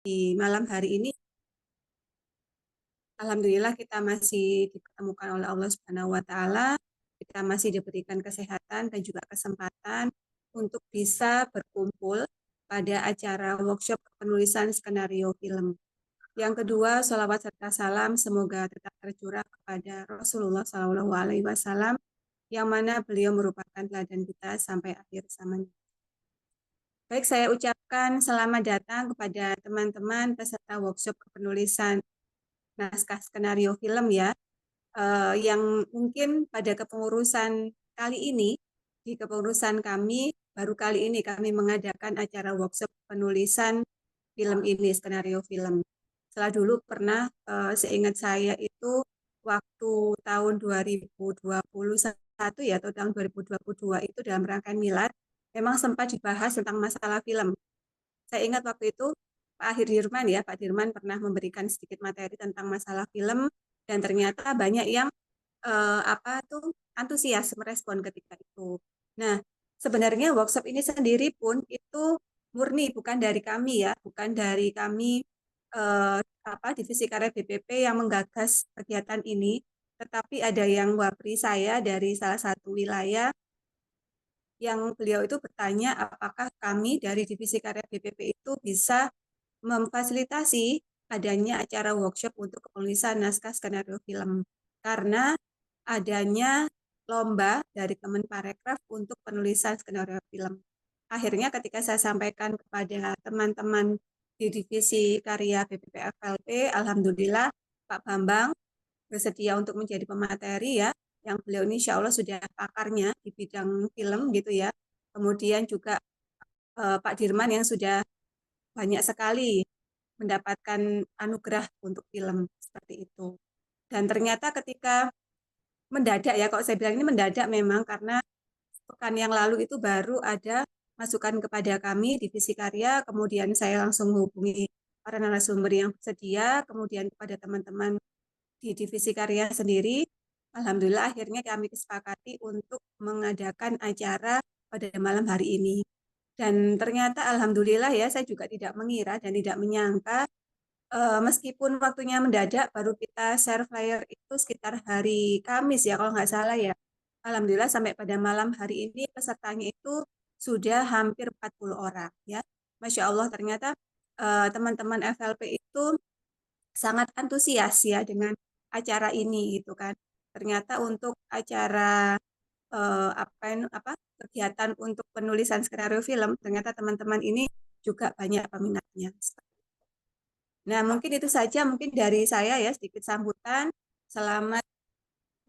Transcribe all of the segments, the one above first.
di malam hari ini, alhamdulillah kita masih dipertemukan oleh Allah Subhanahu wa taala. Kita masih diberikan kesehatan dan juga kesempatan untuk bisa berkumpul pada acara workshop penulisan skenario film. Yang kedua, sholawat serta salam semoga tetap tercurah kepada Rasulullah Shallallahu Alaihi Wasallam, yang mana beliau merupakan teladan kita sampai akhir zaman. Baik, saya ucapkan selamat datang kepada teman-teman peserta workshop penulisan naskah skenario film ya, yang mungkin pada kepengurusan kali ini, di kepengurusan kami, baru kali ini kami mengadakan acara workshop penulisan film ini, skenario film. Setelah dulu pernah, seingat saya itu waktu tahun 2021 ya, atau tahun 2022 itu dalam rangkaian milad, memang sempat dibahas tentang masalah film. Saya ingat waktu itu Pak Dirman pernah memberikan sedikit materi tentang masalah film, dan ternyata banyak yang antusias merespon ketika itu. Nah, sebenarnya workshop ini sendiri pun itu murni bukan dari kami ya, bukan dari kami divisi karya BPP yang menggagas kegiatan ini, tetapi ada yang wapri saya dari salah satu wilayah yang beliau itu bertanya apakah kami dari divisi karya BPP itu bisa memfasilitasi adanya acara workshop untuk penulisan naskah skenario film. Karena adanya lomba dari Kemenparekraf untuk penulisan skenario film. Akhirnya ketika saya sampaikan kepada teman-teman di divisi karya BPP FLP, alhamdulillah Pak Bambang bersedia untuk menjadi pemateri ya, yang beliau ini insya Allah sudah pakarnya di bidang film gitu ya. Kemudian juga Pak Dirman yang sudah banyak sekali mendapatkan anugerah untuk film seperti itu. Dan ternyata ketika mendadak ya, kalau saya bilang ini mendadak memang karena pekan yang lalu itu baru ada masukan kepada kami divisi karya, kemudian saya langsung menghubungi para narasumber yang bersedia, kemudian kepada teman-teman di divisi karya sendiri. Alhamdulillah akhirnya kami kesepakati untuk mengadakan acara pada malam hari ini. Dan ternyata alhamdulillah ya, saya juga tidak mengira dan tidak menyangka, meskipun waktunya mendadak, baru kita share flyer itu sekitar hari Kamis ya kalau nggak salah ya. Alhamdulillah sampai pada malam hari ini pesertanya itu sudah hampir 40 orang ya. Masya Allah ternyata teman-teman FLP itu sangat antusias ya dengan acara ini gitu kan. Ternyata untuk acara kegiatan untuk penulisan skenario film, ternyata teman-teman ini juga banyak peminatnya. Nah, mungkin itu saja mungkin dari saya ya, sedikit sambutan. Selamat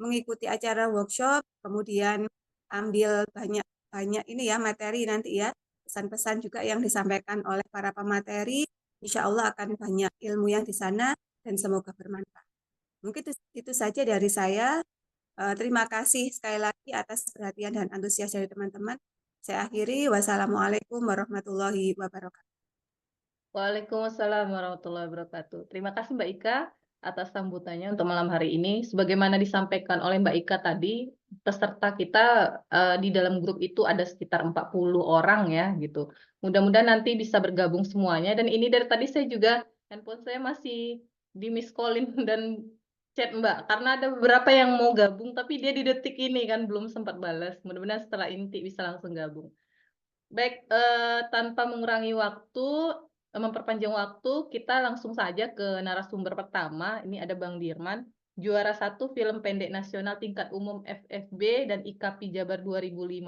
mengikuti acara workshop, kemudian ambil banyak ini ya materi nanti ya, pesan-pesan juga yang disampaikan oleh para pemateri. Insya Allah akan banyak ilmu yang di sana dan semoga bermanfaat. Mungkin itu saja dari saya. Terima kasih sekali lagi atas perhatian dan antusias dari teman-teman. Saya akhiri. Wassalamualaikum warahmatullahi wabarakatuh. Waalaikumsalam warahmatullahi wabarakatuh. Terima kasih Mbak Ika atas sambutannya untuk malam hari ini. Sebagaimana disampaikan oleh Mbak Ika tadi, peserta kita di dalam grup itu ada sekitar 40 orang ya gitu. Mudah-mudahan nanti bisa bergabung semuanya. Dan ini dari tadi saya juga, handphone saya masih di miss call-in dan chat Mbak. Karena ada beberapa yang mau gabung, tapi dia di detik ini kan belum sempat balas. Mudah-mudahan setelah inti bisa langsung gabung. Baik, tanpa mengurangi waktu, memperpanjang waktu, kita langsung saja ke narasumber pertama. Ini ada Bang Dirman, juara 1 film pendek nasional tingkat umum FFB dan IKAPI Jabar 2015,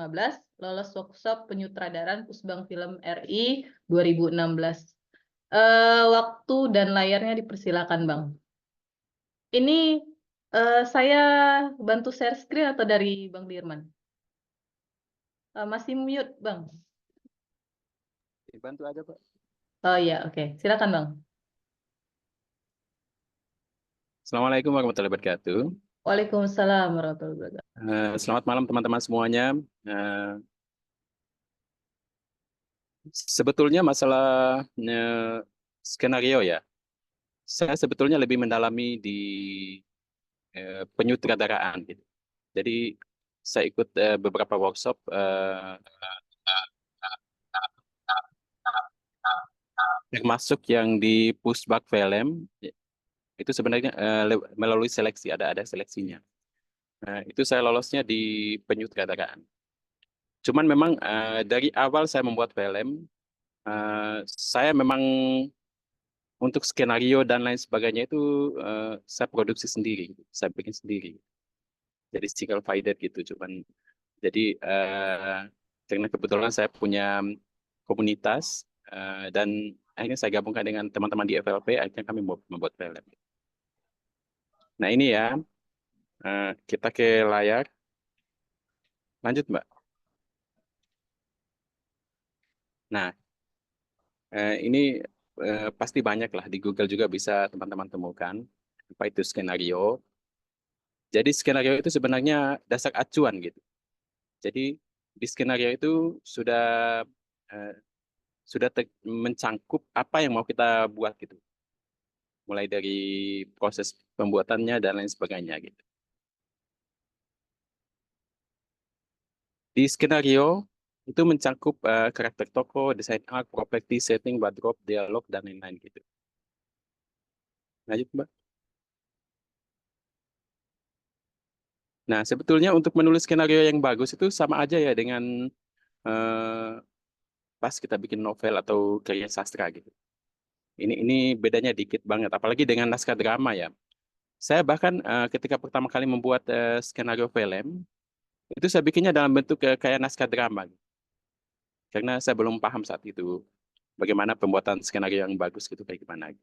lolos workshop penyutradaran Pusbang Film RI 2016. Waktu dan layarnya dipersilakan, Bang. Ini saya bantu share screen atau dari Bang Dirman? Masih mute, Bang. Dibantu aja, Pak. Oh iya, oke. Silakan, Bang. Assalamualaikum warahmatullahi wabarakatuh. Waalaikumsalam warahmatullahi wabarakatuh. Selamat malam teman-teman semuanya. Sebetulnya masalah skenario ya, saya sebetulnya lebih mendalami di penyutradaraan gitu. Jadi saya ikut beberapa workshop termasuk yang di pushback film itu sebenarnya melalui seleksi, ada seleksinya. Nah, itu saya lolosnya di penyutradaraan. Cuman memang dari awal saya membuat film, saya memang untuk skenario dan lain sebagainya itu saya produksi sendiri, saya bikin sendiri. Jadi single finded gitu, cuman jadi karena kebetulan saya punya komunitas dan akhirnya saya gabungkan dengan teman-teman di FLP, akhirnya kami membuat film. Nah ini ya, kita ke layar, lanjut Mbak. Nah ini pasti banyak lah, di Google juga bisa teman-teman temukan apa itu skenario. Jadi skenario itu sebenarnya dasar acuan gitu. Jadi di skenario itu sudah eh, mencangkup apa yang mau kita buat gitu. Mulai dari proses pembuatannya dan lain sebagainya gitu. Di skenario itu mencangkup karakter tokoh, desain art, properti, setting, wardrobe, dialog dan lain-lain gitu. Lanjut, Mbak. Nah, sebetulnya untuk menulis skenario yang bagus itu sama aja ya dengan eh, pas kita bikin novel atau karya sastra gitu. Ini bedanya dikit banget, apalagi dengan naskah drama ya. Saya bahkan ketika pertama kali membuat skenario film, itu saya bikinnya dalam bentuk kayak naskah drama. Karena saya belum paham saat itu bagaimana pembuatan skenario yang bagus gitu kayak gimana.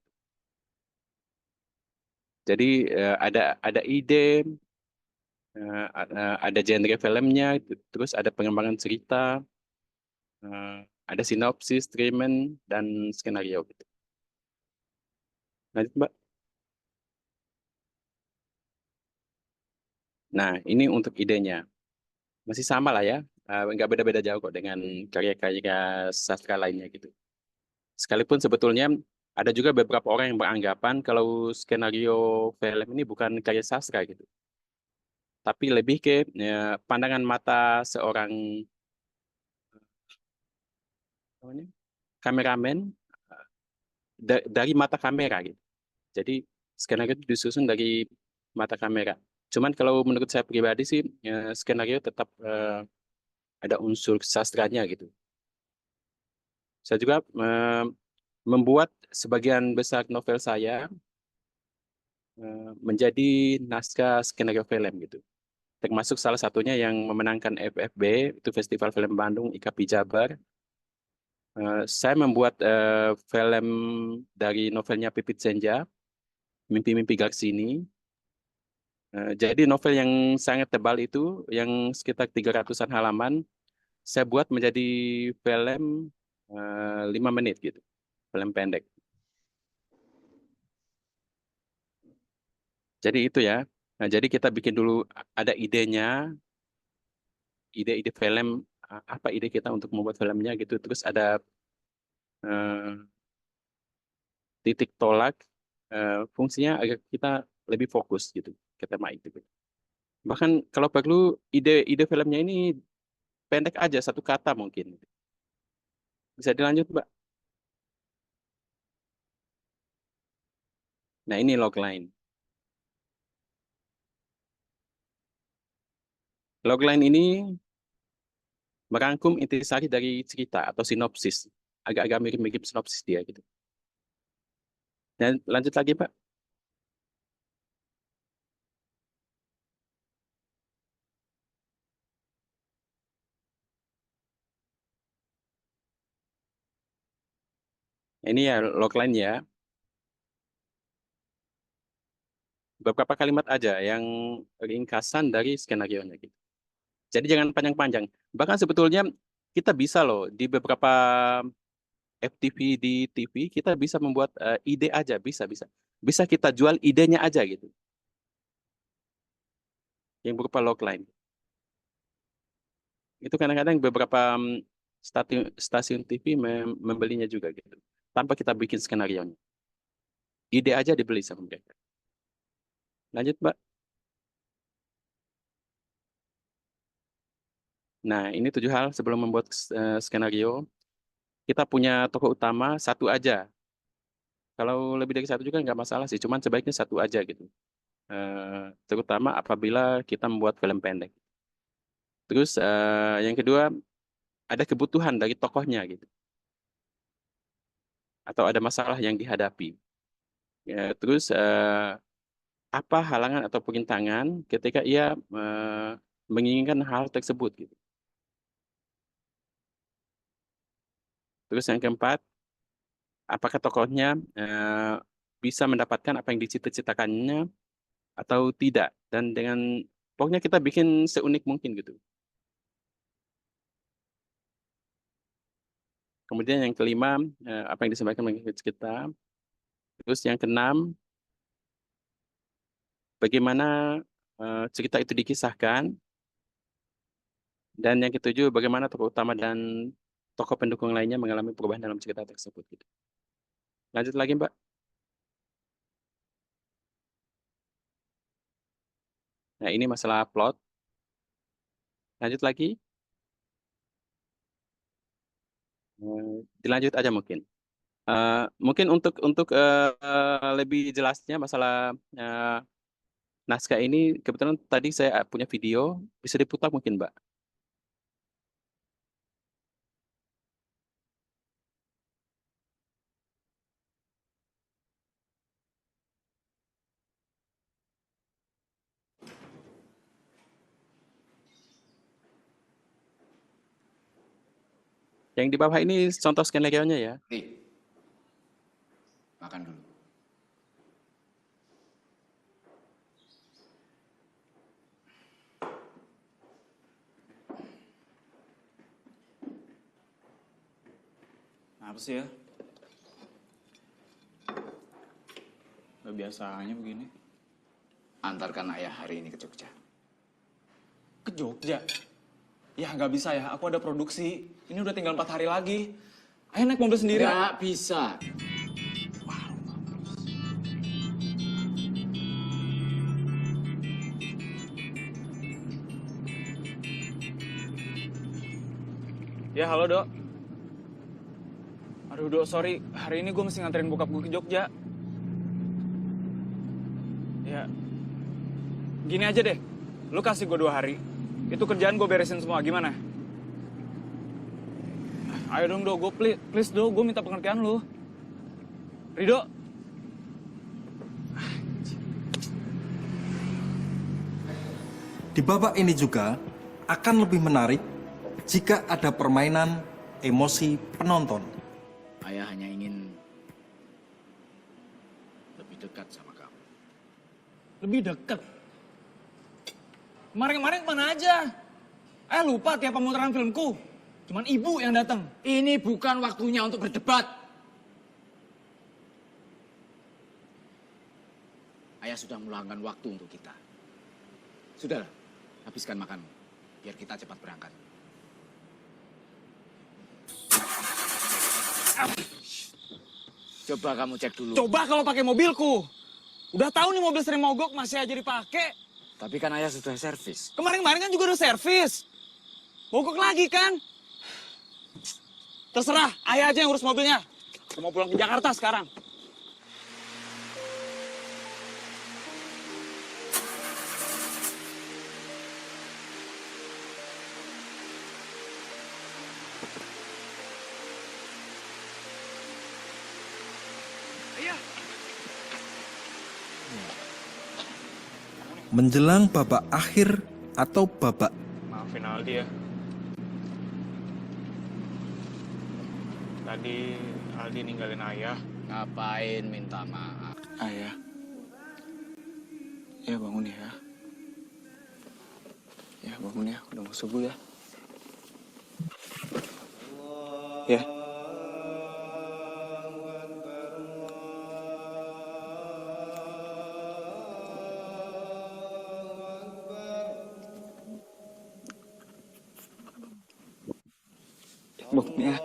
Jadi ada ide, ada genre filmnya, terus ada pengembangan cerita, eh, ada sinopsis, treatment, dan skenario gitu. Lanjut, Mbak. Nah, ini untuk idenya. Masih sama lah ya, nggak beda-beda jauh kok dengan karya-karya sastra lainnya gitu. Sekalipun sebetulnya ada juga beberapa orang yang beranggapan kalau skenario film ini bukan karya sastra gitu, tapi lebih ke pandangan mata seorang apa namanya, kameramen dari mata kamera gitu. Jadi skenario itu disusun dari mata kamera. Cuman kalau menurut saya pribadi sih skenario tetap ada unsur sastranya gitu. Saya juga membuat sebagian besar novel saya menjadi naskah skenario film gitu. Termasuk salah satunya yang memenangkan FFB, itu Festival Film Bandung, IKAPI Jabar. Saya membuat film dari novelnya Pipit Senja, Mimpi-Mimpi Garsini. Jadi novel yang sangat tebal itu, yang sekitar 300-an halaman, saya buat menjadi film 5 menit gitu, film pendek. Jadi itu ya. Nah, jadi kita bikin dulu ada idenya, ide-ide film, apa ide kita untuk membuat filmnya gitu. Terus ada eh, titik tolak, fungsinya agar kita lebih fokus gitu ke tema itu. Gitu. Bahkan kalau perlu ide filmnya ini pendek aja, satu kata mungkin. Bisa dilanjut, Mbak. Nah, ini logline. Logline ini merangkum intisari dari cerita atau sinopsis. Agak-agak mirip-mirip sinopsis dia gitu. Dan lanjut lagi, Pak. Ini ya logline ya. Beberapa kalimat aja yang ringkasan dari skenario-nya gitu. Jadi jangan panjang-panjang. Bahkan sebetulnya kita bisa loh di beberapa FTV di TV kita bisa membuat ide aja, bisa. Bisa kita jual idenya aja gitu. Yang berupa logline. Itu kadang-kadang beberapa stasiun TV membelinya juga gitu. Tanpa kita bikin skenario-nya. Ide aja dibeli sama mereka. Lanjut, Mbak. Nah, ini 7 hal sebelum membuat skenario. Kita punya tokoh utama satu aja. Kalau lebih dari satu juga nggak masalah sih, cuman sebaiknya satu aja gitu. Terutama apabila kita membuat film pendek. Terus yang kedua, ada kebutuhan dari tokohnya gitu, atau ada masalah yang dihadapi. Terus apa halangan atau perintangan ketika ia menginginkan hal tersebut gitu. Terus yang keempat, apakah tokohnya bisa mendapatkan apa yang dicita-citakannya atau tidak, dan dengan pokoknya kita bikin seunik mungkin gitu. Kemudian yang kelima, apa yang disampaikan oleh kita. Terus yang keenam, bagaimana cerita itu dikisahkan. Dan yang ketujuh, bagaimana tokoh utama dan tokoh pendukung lainnya mengalami perubahan dalam cerita tersebut gitu. Lanjut lagi, Mbak. Nah, ini masalah plot. Lanjut lagi. Dilanjut aja mungkin. Mungkin untuk lebih jelasnya masalah naskah ini, kebetulan tadi saya punya video, bisa diputar mungkin, Mbak. Yang di bawah ini contoh skenario-nya ya. Nih, makan dulu. Apa sih ya? Gak biasanya begini. Antarkan ayah hari ini ke Jogja. Ke Jogja? Ya nggak bisa ya, aku ada produksi. Ini udah tinggal 4 hari lagi. Ayo naik mobil sendiri. Nggak bisa. Ya halo Dok. Aduh Dok, sorry. Hari ini gue mesti nganterin bokap gue ke Jogja. Ya, gini aja deh. Lu kasih gue 2 hari. Itu kerjaan gue beresin semua, gimana? Ayo dong Dok, gue please Dok, gue minta pengertian lu. Ridho? Di babak ini juga akan lebih menarik jika ada permainan emosi penonton. Ayah hanya ingin lebih dekat sama kamu. Lebih dekat. Kemarin-kemarin kemana aja? Lupa tiap pemutaran filmku. Cuman ibu yang datang. Ini bukan waktunya untuk berdebat. Ayah sudah meluangkan waktu untuk kita. Sudahlah, habiskan makanmu. Biar kita cepat berangkat. Coba kamu cek dulu. Coba kalau pakai mobilku. Udah tahu nih mobil sering mogok masih aja dipakai. Tapi kan ayah sudah servis. Kemarin-kemarin kan juga udah servis. Mogok lagi kan? Terserah, ayah aja yang urus mobilnya. Aku mau pulang ke Jakarta sekarang. Menjelang babak akhir atau babak Maafin Aldi ya. Tadi Aldi ninggalin ayah. Ngapain minta maaf? Ayah. Ya bangun ya. Ya bangun ya, udah mau subuh ya. Ya. Bangun ya.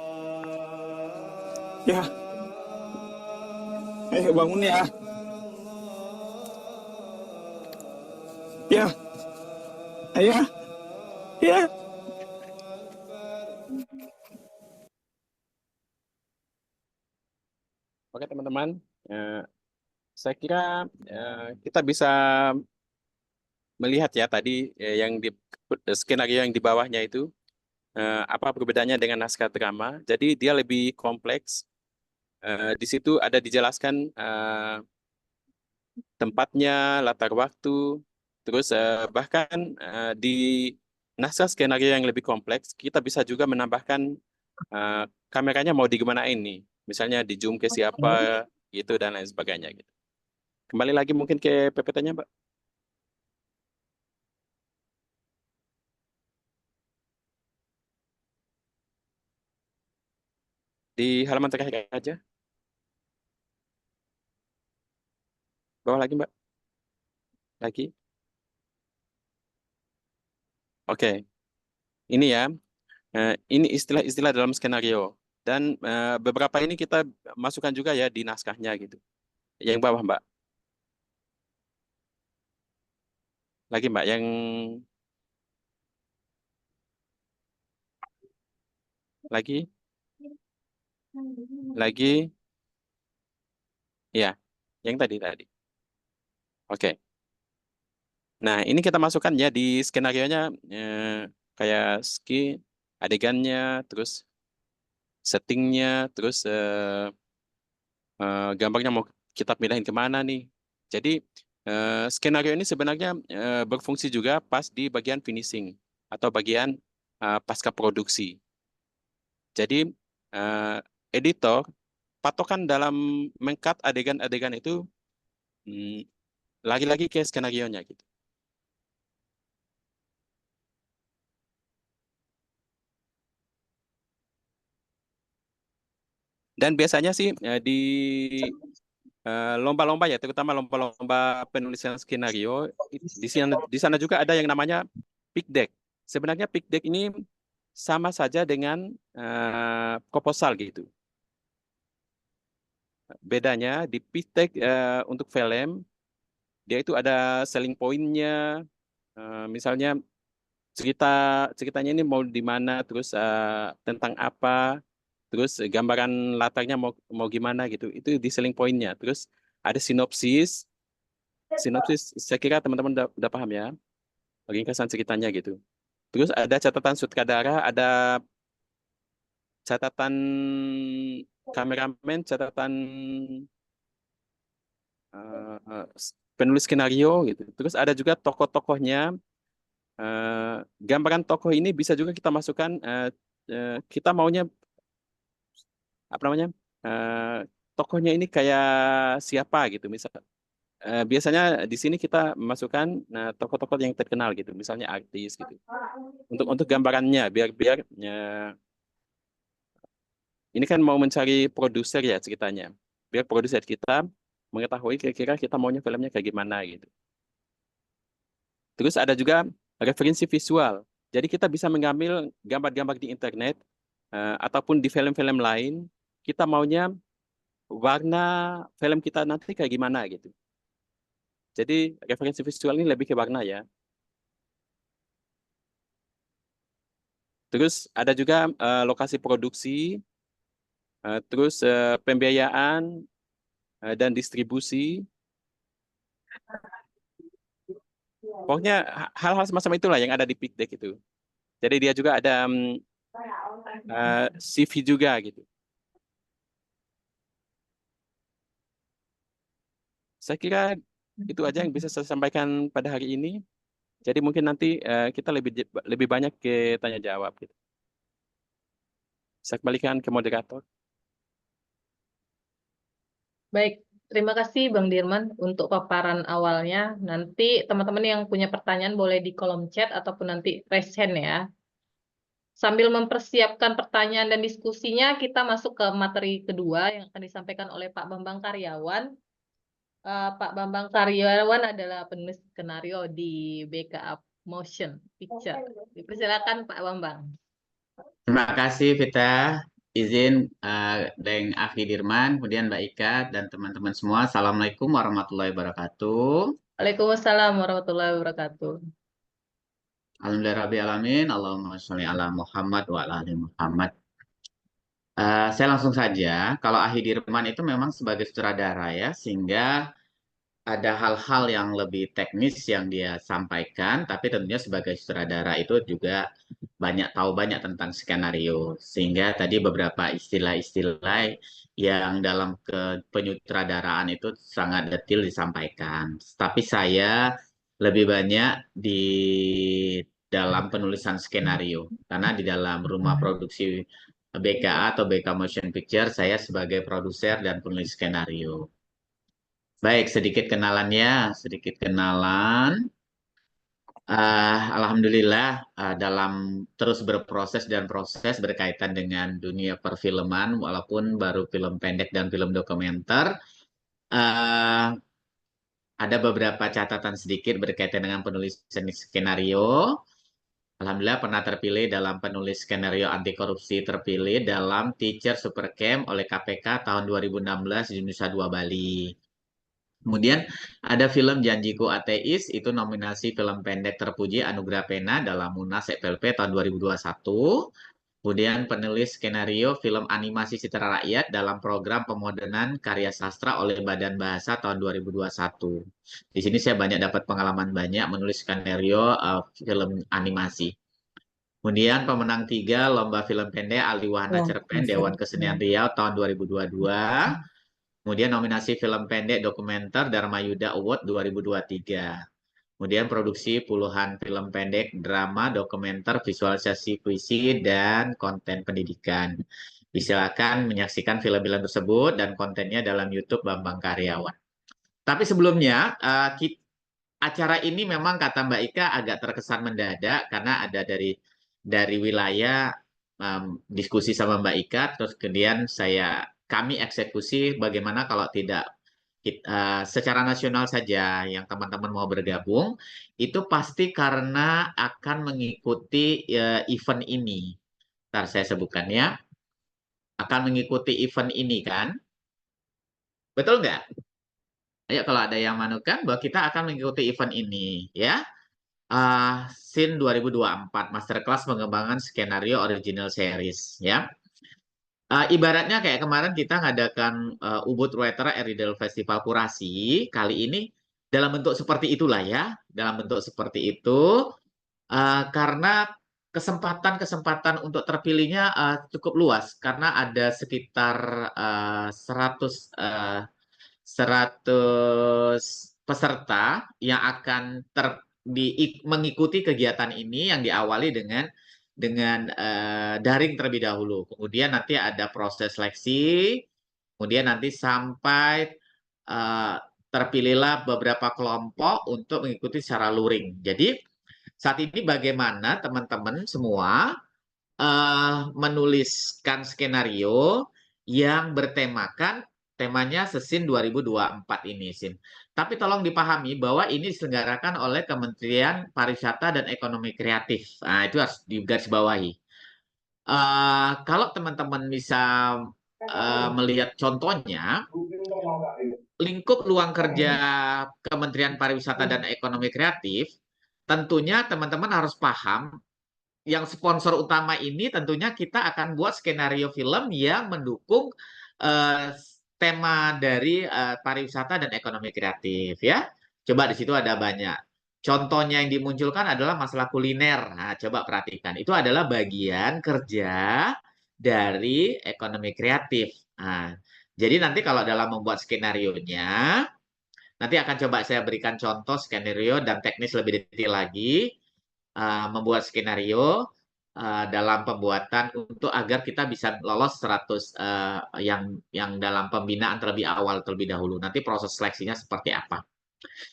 Ya. Ayo bangun ya. Ya. Ayah. Ya. Oke teman-teman, eh, saya kira kita bisa melihat ya tadi yang di skenario yang di bawahnya itu apa perbedaannya dengan naskah drama. Jadi dia lebih kompleks. Di situ ada dijelaskan tempatnya, latar waktu, terus bahkan di naskah skenario yang lebih kompleks, kita bisa juga menambahkan eh, kameranya mau digimanain nih. Misalnya di zoom ke siapa, gitu dan lain sebagainya. Gitu. Kembali lagi mungkin ke PPT-nya, Mbak. Di halaman terakhir aja. Bawah lagi, Mbak. Lagi. Oke. Ini ya. Ini istilah-istilah dalam skenario. Dan beberapa ini kita masukkan juga ya di naskahnya gitu. Yang bawah, Mbak. Lagi, Mbak. Yang lagi. Lagi. Ya. Yang tadi. Oke. Nah, ini kita masukkan ya di skenario-nya kayak adegannya, terus settingnya, terus gambarnya mau kita pindahin kemana nih. Jadi skenario ini sebenarnya berfungsi juga pas di bagian finishing atau bagian pasca produksi. Jadi eh, editor patokan dalam mengcut adegan-adegan itu hmm, lagi-lagi ke skenario-nya gitu. Dan biasanya sih di lomba-lomba ya, terutama lomba-lomba penulisan skenario, di sana juga ada yang namanya pitch deck. Sebenarnya pitch deck ini sama saja dengan proposal gitu. Bedanya di pitch deck untuk film, dia itu ada selling point-nya, misalnya ceritanya ini mau di mana, terus tentang apa, terus gambaran latarnya mau gimana gitu. Itu di selling point-nya. Terus ada sinopsis. Sinopsis, saya kira teman-teman udah paham ya, ringkasan ceritanya gitu. Terus ada catatan sutradara, ada catatan kameramen, catatan eh, penulis skenario gitu. Terus ada juga tokoh-tokohnya. Gambaran tokoh ini bisa juga kita masukkan. Kita maunya apa namanya? eh, Tokohnya ini kayak siapa gitu. Biasanya di sini kita masukkan tokoh-tokoh yang terkenal gitu, misalnya artis gitu. Untuk gambarannya biar biar ini kan mau mencari produser ya ceritanya. Biar produser kita mengetahui kira-kira kita maunya filmnya kayak gimana gitu. Terus ada juga referensi visual. Jadi kita bisa mengambil gambar-gambar di internet ataupun di film-film lain, kita maunya warna film kita nanti kayak gimana gitu. Jadi referensi visual ini lebih ke warna ya. Terus ada juga lokasi produksi, terus pembiayaan dan distribusi. Pokoknya hal-hal semacam itulah yang ada di Pick Deck itu. Jadi dia juga ada CV juga gitu. Saya kira itu aja yang bisa saya sampaikan pada hari ini. Jadi mungkin nanti kita lebih banyak ke tanya jawab gitu. Saya kembalikan ke moderator. Baik, terima kasih Bang Dirman untuk paparan awalnya. Nanti teman-teman yang punya pertanyaan boleh di kolom chat ataupun nanti raise hand ya. Sambil mempersiapkan pertanyaan dan diskusinya, kita masuk ke materi kedua yang akan disampaikan oleh Pak Bambang Karyawan. Pak Bambang Karyawan adalah penulis skenario di BKA Motion Picture. Dipersilakan Pak Bambang. Terima kasih Vita, izin Deng Afi Dirman, kemudian Mbak Ika dan teman-teman semua. Assalamualaikum warahmatullahi wabarakatuh. Waalaikumsalam warahmatullahi wabarakatuh. Alhamdulillah Rabbil Alamin, Allahumma sholli ala Muhammad wa ala ali Muhammad. Saya langsung saja. Kalau Ahi Dirman itu memang sebagai sutradara ya, sehingga ada hal-hal yang lebih teknis yang dia sampaikan, tapi tentunya sebagai sutradara itu juga tahu banyak tentang skenario, sehingga tadi beberapa istilah-istilah yang dalam penyutradaraan itu sangat detail disampaikan. Tapi saya lebih banyak di dalam penulisan skenario, karena di dalam rumah produksi BKA atau BK Motion Picture, saya sebagai produser dan penulis skenario. Baik, sedikit kenalan. Alhamdulillah, dalam terus berproses dan proses berkaitan dengan dunia perfilman, walaupun baru film pendek dan film dokumenter, eh, ada beberapa catatan sedikit berkaitan dengan penulisan skenario. Alhamdulillah pernah terpilih dalam penulis skenario anti korupsi terpilih dalam Teacher Supercamp oleh KPK tahun 2016 di Nusa Dua Bali. Kemudian ada film Janjiku Ateis, itu nominasi film pendek terpuji Anugerah Pena dalam Munas FPLP tahun 2021. Kemudian penulis skenario film animasi Citra Rakyat dalam program pemodernan karya sastra oleh Badan Bahasa tahun 2021. Di sini saya dapat pengalaman banyak menulis skenario film animasi. Kemudian pemenang 3 Lomba Film Pendek Ali Wahana Cerpen Dewan Kesenian Riau tahun 2022. Kemudian nominasi film pendek dokumenter Dharma Yuda Award 2023. Kemudian produksi puluhan film pendek, drama, dokumenter, visualisasi puisi, dan konten pendidikan. Silakan menyaksikan film-film tersebut dan kontennya dalam YouTube Bambang Karyawan. Tapi sebelumnya, acara ini memang kata Mbak Ika agak terkesan mendadak karena ada dari wilayah diskusi sama Mbak Ika, terus kemudian kami eksekusi bagaimana kalau tidak secara nasional saja yang teman-teman mau bergabung, itu pasti karena akan mengikuti event ini. Ntar saya sebutkan ya, akan mengikuti event ini kan? Betul nggak? Ayo kalau ada yang manukan bahwa kita akan mengikuti event ini ya. Scene 2024 Masterclass Pengembangan Skenario Original Series ya. Ibaratnya kayak kemarin kita ngadakan Ubud Writer Eridel Festival Kurasi, kali ini dalam bentuk seperti itulah ya, dalam bentuk seperti itu, karena kesempatan untuk terpilihnya cukup luas, karena ada sekitar 100 peserta yang akan mengikuti kegiatan ini yang diawali dengan daring terlebih dahulu. Kemudian nanti ada proses seleksi, kemudian nanti sampai terpilihlah beberapa kelompok untuk mengikuti secara luring. Jadi saat ini bagaimana teman-teman semua menuliskan skenario yang bertemakan temanya Sesin 2024 ini, Sin. Tapi tolong dipahami bahwa ini diselenggarakan oleh Kementerian Pariwisata dan Ekonomi Kreatif. Nah, itu harus digarisbawahi. Kalau teman-teman bisa melihat contohnya, lingkup luang kerja Kementerian Pariwisata dan Ekonomi Kreatif, tentunya teman-teman harus paham yang sponsor utama ini tentunya kita akan buat skenario film yang mendukung tema dari pariwisata dan ekonomi kreatif ya. Coba di situ ada banyak. Contohnya yang dimunculkan adalah masalah kuliner. Nah, coba perhatikan. Itu adalah bagian kerja dari ekonomi kreatif. Nah, jadi nanti kalau dalam membuat skenario-nya, nanti akan coba saya berikan contoh skenario dan teknis lebih detail lagi. Membuat skenario dalam pembuatan untuk agar kita bisa lolos 100 yang dalam pembinaan terlebih awal terlebih dahulu. Nanti proses seleksinya seperti apa.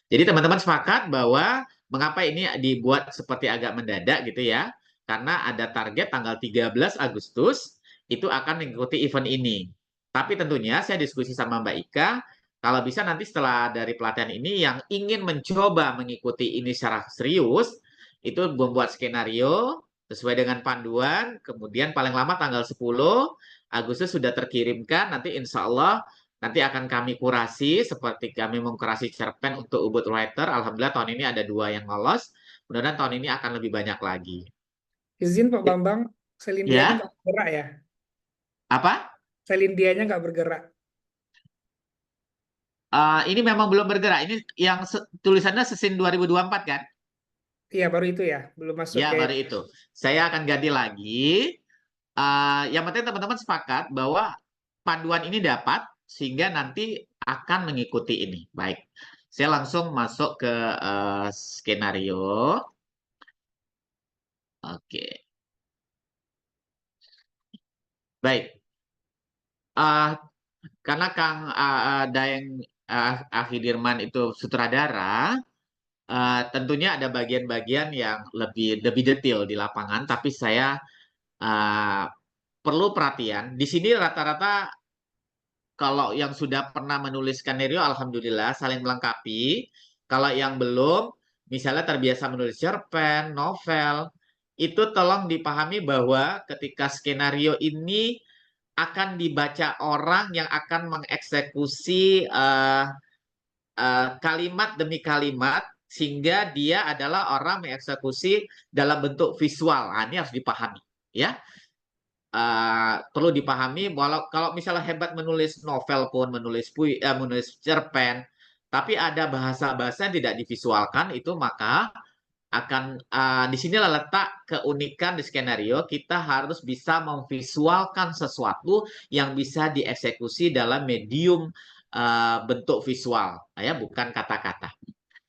Jadi teman-teman sepakat bahwa mengapa ini dibuat seperti agak mendadak gitu ya. Karena ada target tanggal 13 Agustus itu akan mengikuti event ini. Tapi tentunya saya diskusi sama Mbak Ika, kalau bisa nanti setelah dari pelatihan ini yang ingin mencoba mengikuti ini secara serius, itu membuat skenario sesuai dengan panduan, kemudian paling lama tanggal 10 Agustus sudah terkirimkan, nanti insya Allah nanti akan kami kurasi, seperti kami mengkurasi cerpen untuk Ubud Writer. Alhamdulillah tahun ini ada 2 yang lolos, mudah-mudahan tahun ini akan lebih banyak lagi. Izin Pak Bambang, selindiannya Ya. nggak gerak ya? Apa? Felindianya nggak bergerak. Ini memang belum bergerak. Ini yang tulisannya Sesin 2024 kan? Iya, baru itu ya, belum masuk Ya, ke baru itu. Saya akan ganti lagi. Yang penting teman-teman sepakat bahwa panduan ini dapat sehingga nanti akan mengikuti ini. Baik, saya langsung masuk ke skenario. Oke, baik. Karena Kang Daeng Akhidirman itu sutradara, tentunya ada bagian-bagian yang lebih detail di lapangan, tapi saya perlu perhatian. Di sini rata-rata kalau yang sudah pernah menulis skenario, alhamdulillah saling melengkapi. Kalau yang belum, misalnya terbiasa menulis cerpen, novel, itu tolong dipahami bahwa ketika skenario ini akan dibaca orang yang akan mengeksekusi kalimat demi kalimat, sehingga dia adalah orang mengeksekusi dalam bentuk visual. Nah, ini harus dipahami, ya. Perlu dipahami kalau misalnya hebat menulis novel pun menulis cerpen tapi ada bahasa-bahasa yang tidak divisualkan itu maka akan di sinilah letak keunikan di skenario. Kita harus bisa memvisualkan sesuatu yang bisa dieksekusi dalam medium bentuk visual ya, bukan kata-kata.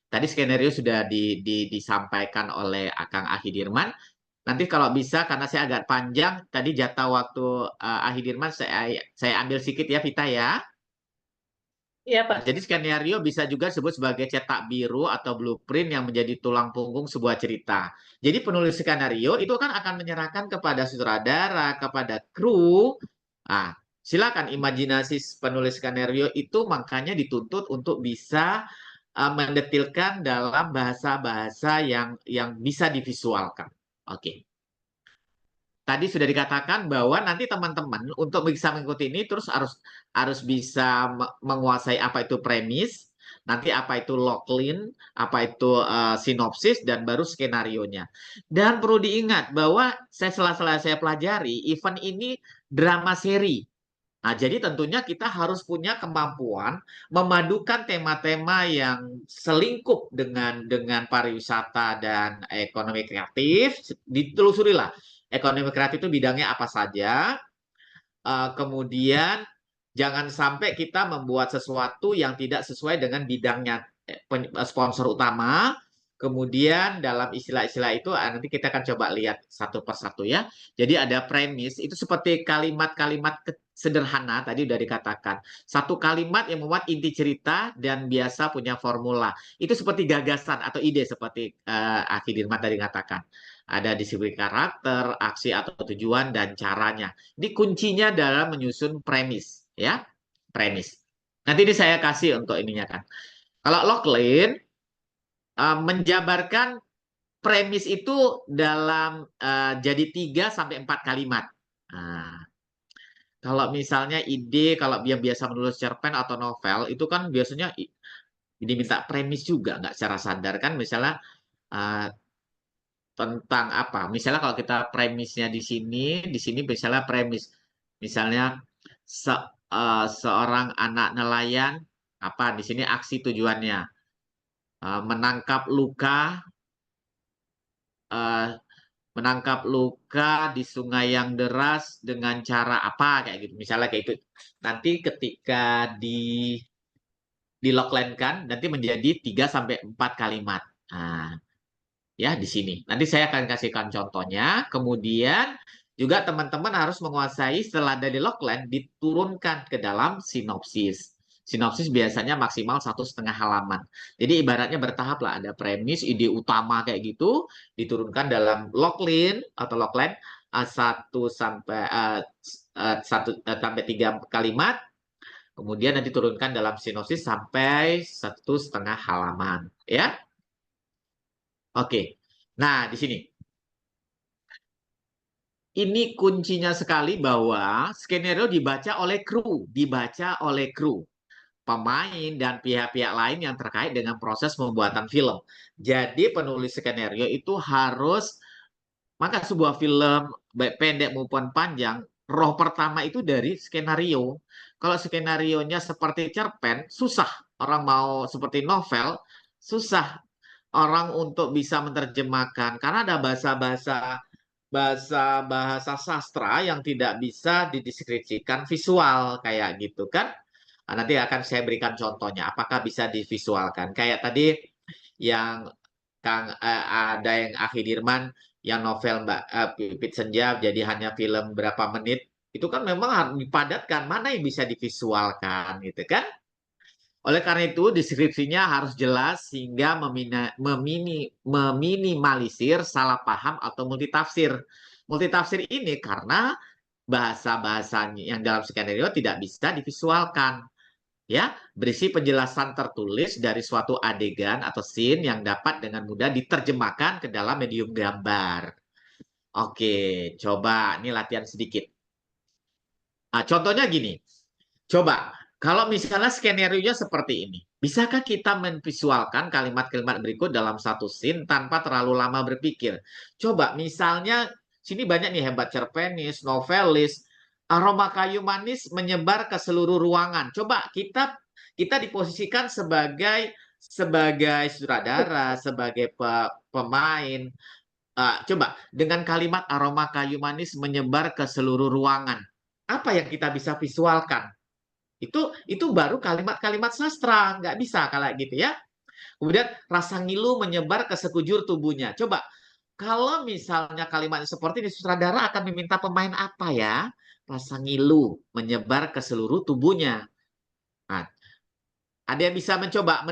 Tadi skenario sudah disampaikan oleh Akang Ahidirman. Nanti kalau bisa, karena saya agak panjang, tadi jatah waktu Ahidirman saya ambil sedikit ya, Vita ya. Iya, Pak. Jadi skenario bisa juga disebut sebagai cetak biru atau blueprint yang menjadi tulang punggung sebuah cerita. Jadi penulis skenario itu kan akan menyerahkan kepada sutradara, kepada kru. Silakan imajinasi penulis skenario itu makanya dituntut untuk bisa mendetilkan dalam bahasa-bahasa yang bisa divisualkan. Oke. Tadi sudah dikatakan bahwa nanti teman-teman untuk bisa mengikuti ini terus harus bisa menguasai apa itu premis, nanti apa itu logline, apa itu sinopsis, dan baru skenarionya. Dan perlu diingat bahwa setelah saya pelajari, event ini drama seri. Nah, jadi tentunya kita harus punya kemampuan memadukan tema-tema yang selingkup dengan pariwisata dan ekonomi kreatif. Ditelusurilah ekonomi kreatif itu bidangnya apa saja. Kemudian jangan sampai kita membuat sesuatu yang tidak sesuai dengan bidangnya sponsor utama. Kemudian dalam istilah-istilah itu nanti kita akan coba lihat satu persatu ya. Jadi ada premis, itu seperti kalimat-kalimat sederhana tadi udah dikatakan. Satu kalimat yang memuat inti cerita dan biasa punya formula. Itu seperti gagasan atau ide seperti Akhidirman tadi katakan. Ada distribusi karakter, aksi atau tujuan, dan caranya. Ini kuncinya dalam menyusun premis, ya. Premis. Nanti ini saya kasih untuk ininya kan. Kalau logline, menjabarkan premis itu dalam jadi 3-4 kalimat. Kalau misalnya ide, kalau dia biasa menulis cerpen atau novel, itu kan biasanya diminta premis juga, nggak secara sadar kan. Misalnya tentang apa? Misalnya kalau kita premisnya di sini misalnya premis, misalnya seorang anak nelayan, apa di sini aksi tujuannya menangkap luka di sungai yang deras dengan cara apa kayak gitu. Misalnya kayak itu. Nanti ketika dilogline-kan nanti menjadi 3-4 kalimat. Ya di sini. Nanti saya akan kasihkan contohnya. Kemudian juga teman-teman harus menguasai setelah dari logline diturunkan ke dalam sinopsis. Sinopsis biasanya maksimal 1,5 halaman. Jadi ibaratnya bertahap lah. Ada premis, ide utama kayak gitu diturunkan dalam logline atau logline 1-3 kalimat. Kemudian nanti turunkan dalam sinopsis sampai 1,5 halaman. Ya. Oke, nah di sini. Ini kuncinya sekali bahwa skenario dibaca oleh kru, pemain dan pihak-pihak lain yang terkait dengan proses pembuatan film. Jadi penulis skenario itu harus, maka sebuah film baik pendek maupun panjang roh pertama itu dari skenario. Kalau skenarionya seperti cerpen, susah orang mau seperti novel, susah orang untuk bisa menerjemahkan karena ada bahasa sastra yang tidak bisa dideskripsikan visual kayak gitu kan. Nah, nanti akan saya berikan contohnya apakah bisa divisualkan. Kayak tadi yang ada yang Akhi Dirman yang novel Mbak Pipit Senja jadi hanya film berapa menit itu kan memang harus dipadatkan mana yang bisa divisualkan gitu kan. Oleh karena itu, deskripsinya harus jelas sehingga meminimalisir salah paham atau multitafsir. Multitafsir ini karena bahasa-bahasanya yang dalam skenario tidak bisa divisualkan. Ya, berisi penjelasan tertulis dari suatu adegan atau scene yang dapat dengan mudah diterjemahkan ke dalam medium gambar. Oke, coba ini latihan sedikit. Nah, contohnya gini. Coba, kalau misalnya skenario-nya seperti ini, bisakah kita memvisualkan kalimat-kalimat berikut dalam satu scene tanpa terlalu lama berpikir? Coba, misalnya, sini banyak nih hebat cerpenis, novelis, aroma kayu manis menyebar ke seluruh ruangan. Coba kita diposisikan sebagai sutradara, sebagai pemain. Coba, dengan kalimat aroma kayu manis menyebar ke seluruh ruangan. Apa yang kita bisa visualkan? Itu baru kalimat-kalimat sastra, nggak bisa kalau gitu ya. Kemudian rasa ngilu menyebar ke sekujur tubuhnya. Coba kalau misalnya kalimatnya seperti ini, sutradara akan meminta pemain apa ya? Rasa ngilu menyebar ke seluruh tubuhnya. Nah, ada yang bisa mencoba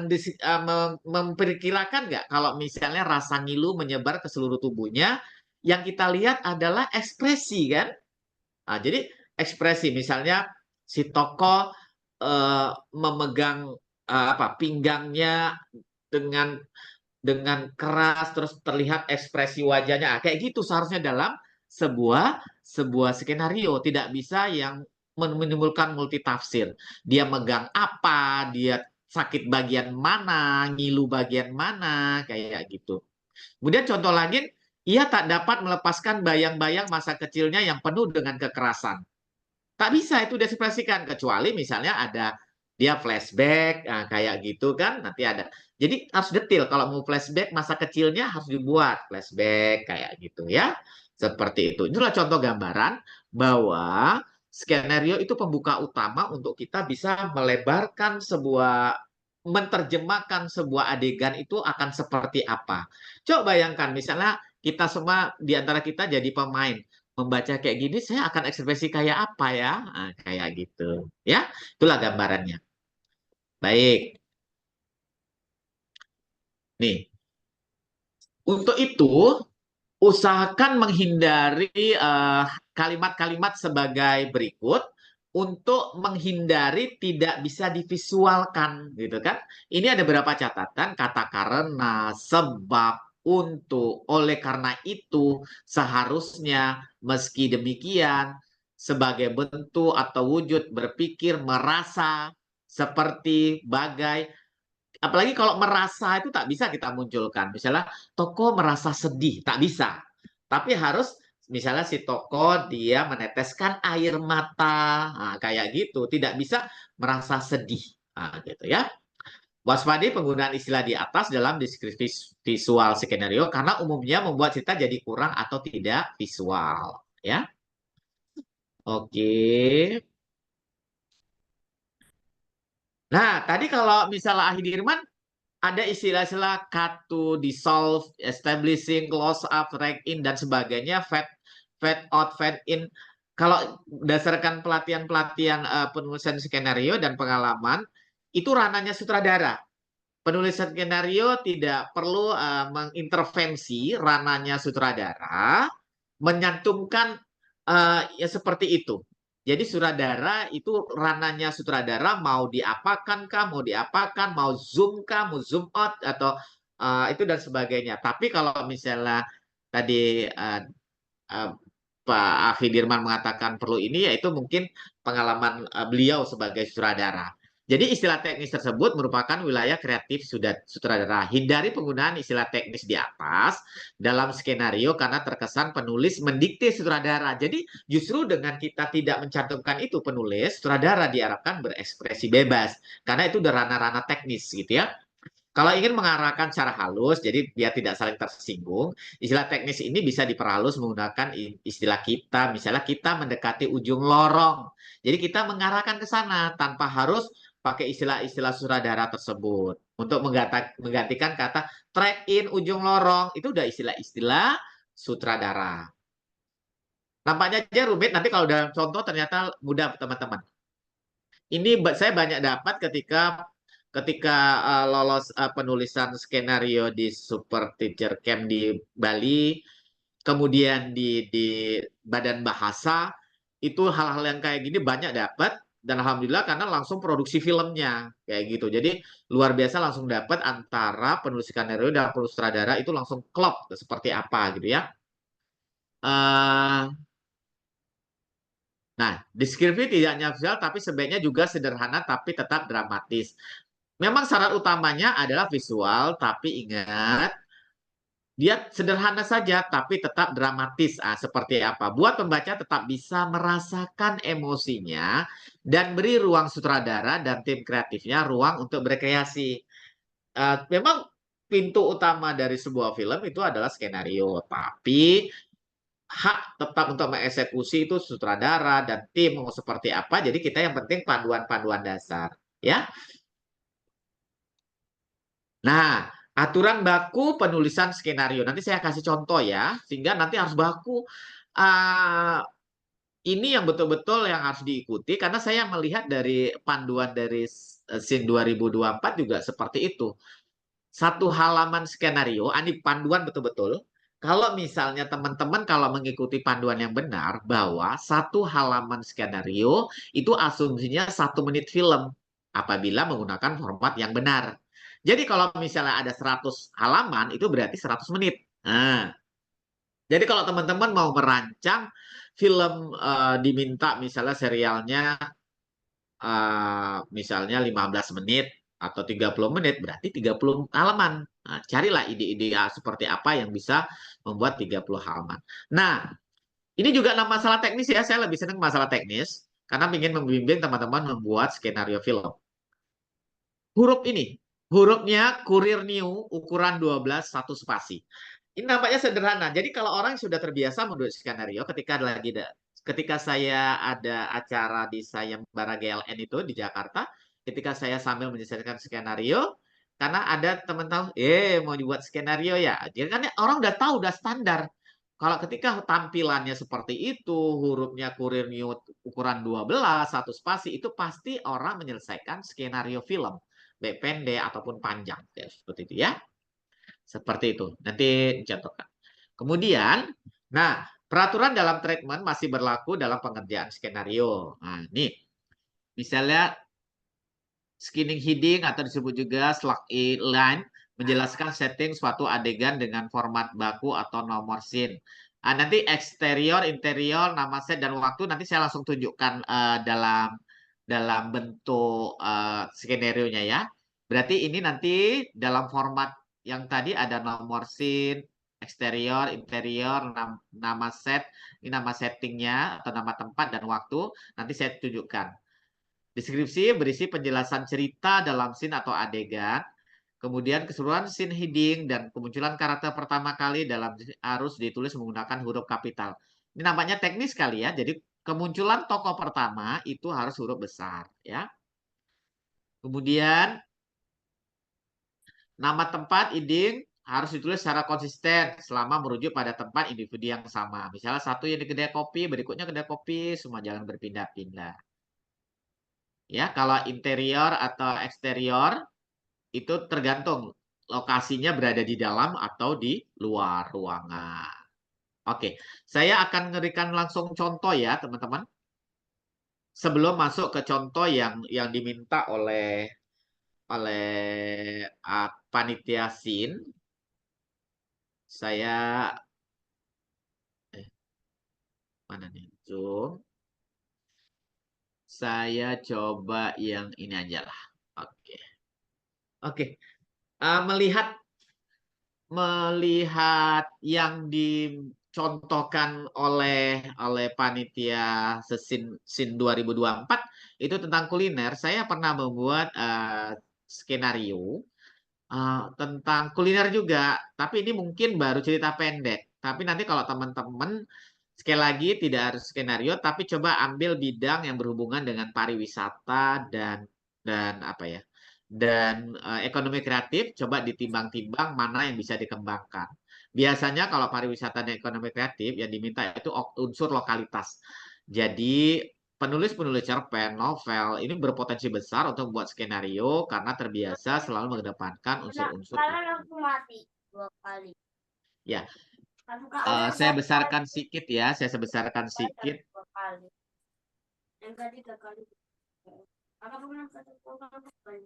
memperkirakan nggak kalau misalnya rasa ngilu menyebar ke seluruh tubuhnya? Yang kita lihat adalah ekspresi kan? Nah, jadi ekspresi misalnya si tokoh memegang pinggangnya dengan keras terus terlihat ekspresi wajahnya. Kayak gitu seharusnya dalam sebuah skenario tidak bisa yang menimbulkan multitafsir. Dia megang apa, dia sakit bagian mana, ngilu bagian mana, kayak gitu. Kemudian contoh lagi, ia tak dapat melepaskan bayang-bayang masa kecilnya yang penuh dengan kekerasan. Tak bisa itu diekspresikan kecuali misalnya ada dia flashback kayak gitu kan nanti ada. Jadi harus detail kalau mau flashback masa kecilnya harus dibuat flashback kayak gitu ya. Seperti itu. Itulah contoh gambaran bahwa skenario itu pembuka utama untuk kita bisa melebarkan menerjemahkan sebuah adegan itu akan seperti apa. Coba bayangkan misalnya kita semua di antara kita jadi pemain membaca kayak gini, saya akan ekspresi kayak apa ya? Nah, kayak gitu. Ya, itulah gambarannya. Baik. Nih, untuk itu, usahakan menghindari kalimat-kalimat sebagai berikut untuk menghindari tidak bisa divisualkan, gitu kan? Ini ada beberapa catatan, kata karena, sebab, untuk, oleh karena itu, seharusnya, meski demikian, sebagai bentuk atau wujud berpikir, merasa, seperti, bagai, apalagi kalau merasa itu tak bisa kita munculkan. Misalnya tokoh merasa sedih, tak bisa. Tapi harus misalnya si tokoh dia meneteskan air mata, nah, kayak gitu. Tidak bisa merasa sedih, nah, gitu ya. Waspadai penggunaan istilah di atas dalam deskripsi visual skenario karena umumnya membuat cerita jadi kurang atau tidak visual, ya. Oke. Nah, tadi kalau misalnya Ahli Dirman ada istilah-istilah cut to dissolve, establishing, close up, drag in, dan sebagainya, fade out, fade in. Kalau berdasarkan pelatihan-pelatihan penulisan skenario dan pengalaman, itu ranahnya sutradara. Penulisan skenario tidak perlu mengintervensi ranahnya sutradara, menyantumkan ya seperti itu. Jadi sutradara itu ranahnya sutradara mau diapakan kah, mau diapakan, mau zoom kah, mau zoom out atau itu dan sebagainya. Tapi kalau misalnya tadi Pak Afi Dirman mengatakan perlu ini, yaitu mungkin pengalaman beliau sebagai sutradara. Jadi istilah teknis tersebut merupakan wilayah kreatif sutradara. Hindari penggunaan istilah teknis di atas dalam skenario karena terkesan penulis mendikte sutradara. Jadi justru dengan kita tidak mencantumkan itu penulis, sutradara diharapkan berekspresi bebas. Karena itu udah ranah-ranah teknis gitu ya. Kalau ingin mengarahkan secara halus, jadi biar tidak saling tersinggung, istilah teknis ini bisa diperhalus menggunakan istilah kita. Misalnya kita mendekati ujung lorong. Jadi kita mengarahkan ke sana tanpa harus pakai istilah-istilah sutradara tersebut. Untuk menggantikan kata track in ujung lorong, itu udah istilah-istilah sutradara. Nampaknya aja rumit, nanti kalau dalam contoh ternyata mudah teman-teman. Ini saya banyak dapat ketika lolos penulisan skenario di Super Teacher Camp di Bali, kemudian di Badan Bahasa, itu hal-hal yang kayak gini banyak dapat, dan alhamdulillah karena langsung produksi filmnya kayak gitu. Jadi luar biasa langsung dapat antara penulis skenario dan penulis sutradara itu langsung klop seperti apa gitu ya. Nah, deskripsi tidak hanya visual tapi sebaiknya juga sederhana tapi tetap dramatis. Memang syarat utamanya adalah visual, tapi ingat, dia sederhana saja, tapi tetap dramatis. Seperti apa? Buat pembaca tetap bisa merasakan emosinya dan beri ruang sutradara dan tim kreatifnya ruang untuk berkreasi. Memang pintu utama dari sebuah film itu adalah skenario, tapi hak tetap untuk mengeksekusi itu sutradara dan tim mau seperti apa. Jadi kita yang penting panduan-panduan dasar, ya. Nah, aturan baku penulisan skenario. Nanti saya kasih contoh ya, sehingga nanti harus baku. Ah, ini yang betul-betul yang harus diikuti, karena saya melihat dari panduan dari SIN 2024 juga seperti itu. Satu halaman skenario, ini panduan betul-betul. Kalau misalnya teman-teman kalau mengikuti panduan yang benar, bahwa satu halaman skenario itu asumsinya 1 menit film apabila menggunakan format yang benar. Jadi kalau misalnya ada 100 halaman, itu berarti 100 menit. Nah, jadi kalau teman-teman mau merancang film diminta misalnya serialnya misalnya 15 menit atau 30 menit, berarti 30 halaman. Nah, carilah ide-ide seperti apa yang bisa membuat 30 halaman. Nah, ini juga masalah teknis ya, saya lebih senang masalah teknis karena ingin membimbing teman-teman membuat skenario film. Hurufnya Kurir New ukuran 12 satu spasi. Ini nampaknya sederhana. Jadi kalau orang sudah terbiasa menulis skenario ketika saya ada acara di Sayembara GLN itu di Jakarta, ketika saya sambil menyelesaikan skenario, karena ada teman tahu, mau dibuat skenario ya. Jadi kan orang udah tahu, udah standar. Kalau ketika tampilannya seperti itu, hurufnya Kurir New ukuran 12 satu spasi, itu pasti orang menyelesaikan skenario film, baik pendek ataupun panjang, ya, seperti itu ya. Seperti itu. Nanti dicontohkan. Kemudian, nah, peraturan dalam treatment masih berlaku dalam pengerjaan skenario. Nah, ini misalnya skinning heading atau disebut juga slug line menjelaskan setting suatu adegan dengan format baku atau nomor scene. Nanti eksterior, interior, nama set dan waktu nanti saya langsung tunjukkan dalam bentuk skenario-nya ya. Berarti ini nanti dalam format yang tadi ada nomor scene, eksterior, interior, nama set, ini nama settingnya atau nama tempat dan waktu. Nanti saya tunjukkan. Deskripsi berisi penjelasan cerita dalam scene atau adegan, kemudian keseluruhan scene heading dan kemunculan karakter pertama kali dalam harus ditulis menggunakan huruf kapital. Ini nampaknya teknis sekali ya. Jadi kemunculan tokoh pertama itu harus huruf besar ya. Kemudian nama tempat heading harus ditulis secara konsisten selama merujuk pada tempat individu yang sama. Misalnya satu yang di kedai kopi, berikutnya kedai kopi, semua jangan berpindah-pindah. Ya, kalau interior atau eksterior itu tergantung lokasinya berada di dalam atau di luar ruangan. Oke, saya akan memberikan langsung contoh ya, teman-teman. Sebelum masuk ke contoh yang diminta oleh panitia SIN, saya mana nih? Zoom. Saya coba yang ini aja lah. Oke. Oke. Melihat yang dicontohkan oleh panitia SIN 2024 itu tentang kuliner, saya pernah membuat skenario tentang kuliner juga, tapi ini mungkin baru cerita pendek. Tapi nanti kalau teman-teman sekali lagi tidak harus skenario, tapi coba ambil bidang yang berhubungan dengan pariwisata dan apa ya, dan ekonomi kreatif, coba ditimbang-timbang mana yang bisa dikembangkan. Biasanya kalau pariwisata dan ekonomi kreatif yang diminta itu unsur lokalitas. Jadi penulis-penulis cerpen, novel ini berpotensi besar untuk membuat skenario karena terbiasa selalu mengedepankan unsur-unsur itu. Aku mati 2 kali. Ya, Saya saya besarkan sedikit ya, saya sebesarkan sedikit. 2 kali. Yang tadi 3 kali. Aku pernah 1 kali.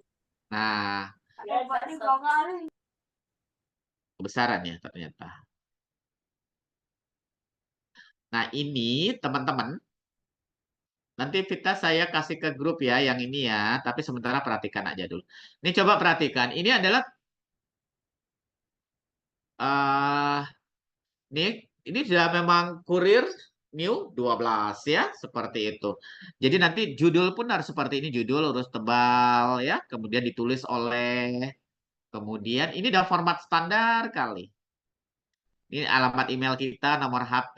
Nah, Yang tadi 2 kali. kebesaran ya ternyata. Nah, ini teman-teman. Nanti Vita saya kasih ke grup ya yang ini ya, tapi sementara perhatikan aja dulu. Ini coba perhatikan. Ini adalah ini sudah memang kurir new 12 ya, seperti itu. Jadi nanti judul pun harus seperti ini, judul harus tebal ya, kemudian ditulis oleh, kemudian ini udah format standar kali. Ini alamat email kita, nomor HP,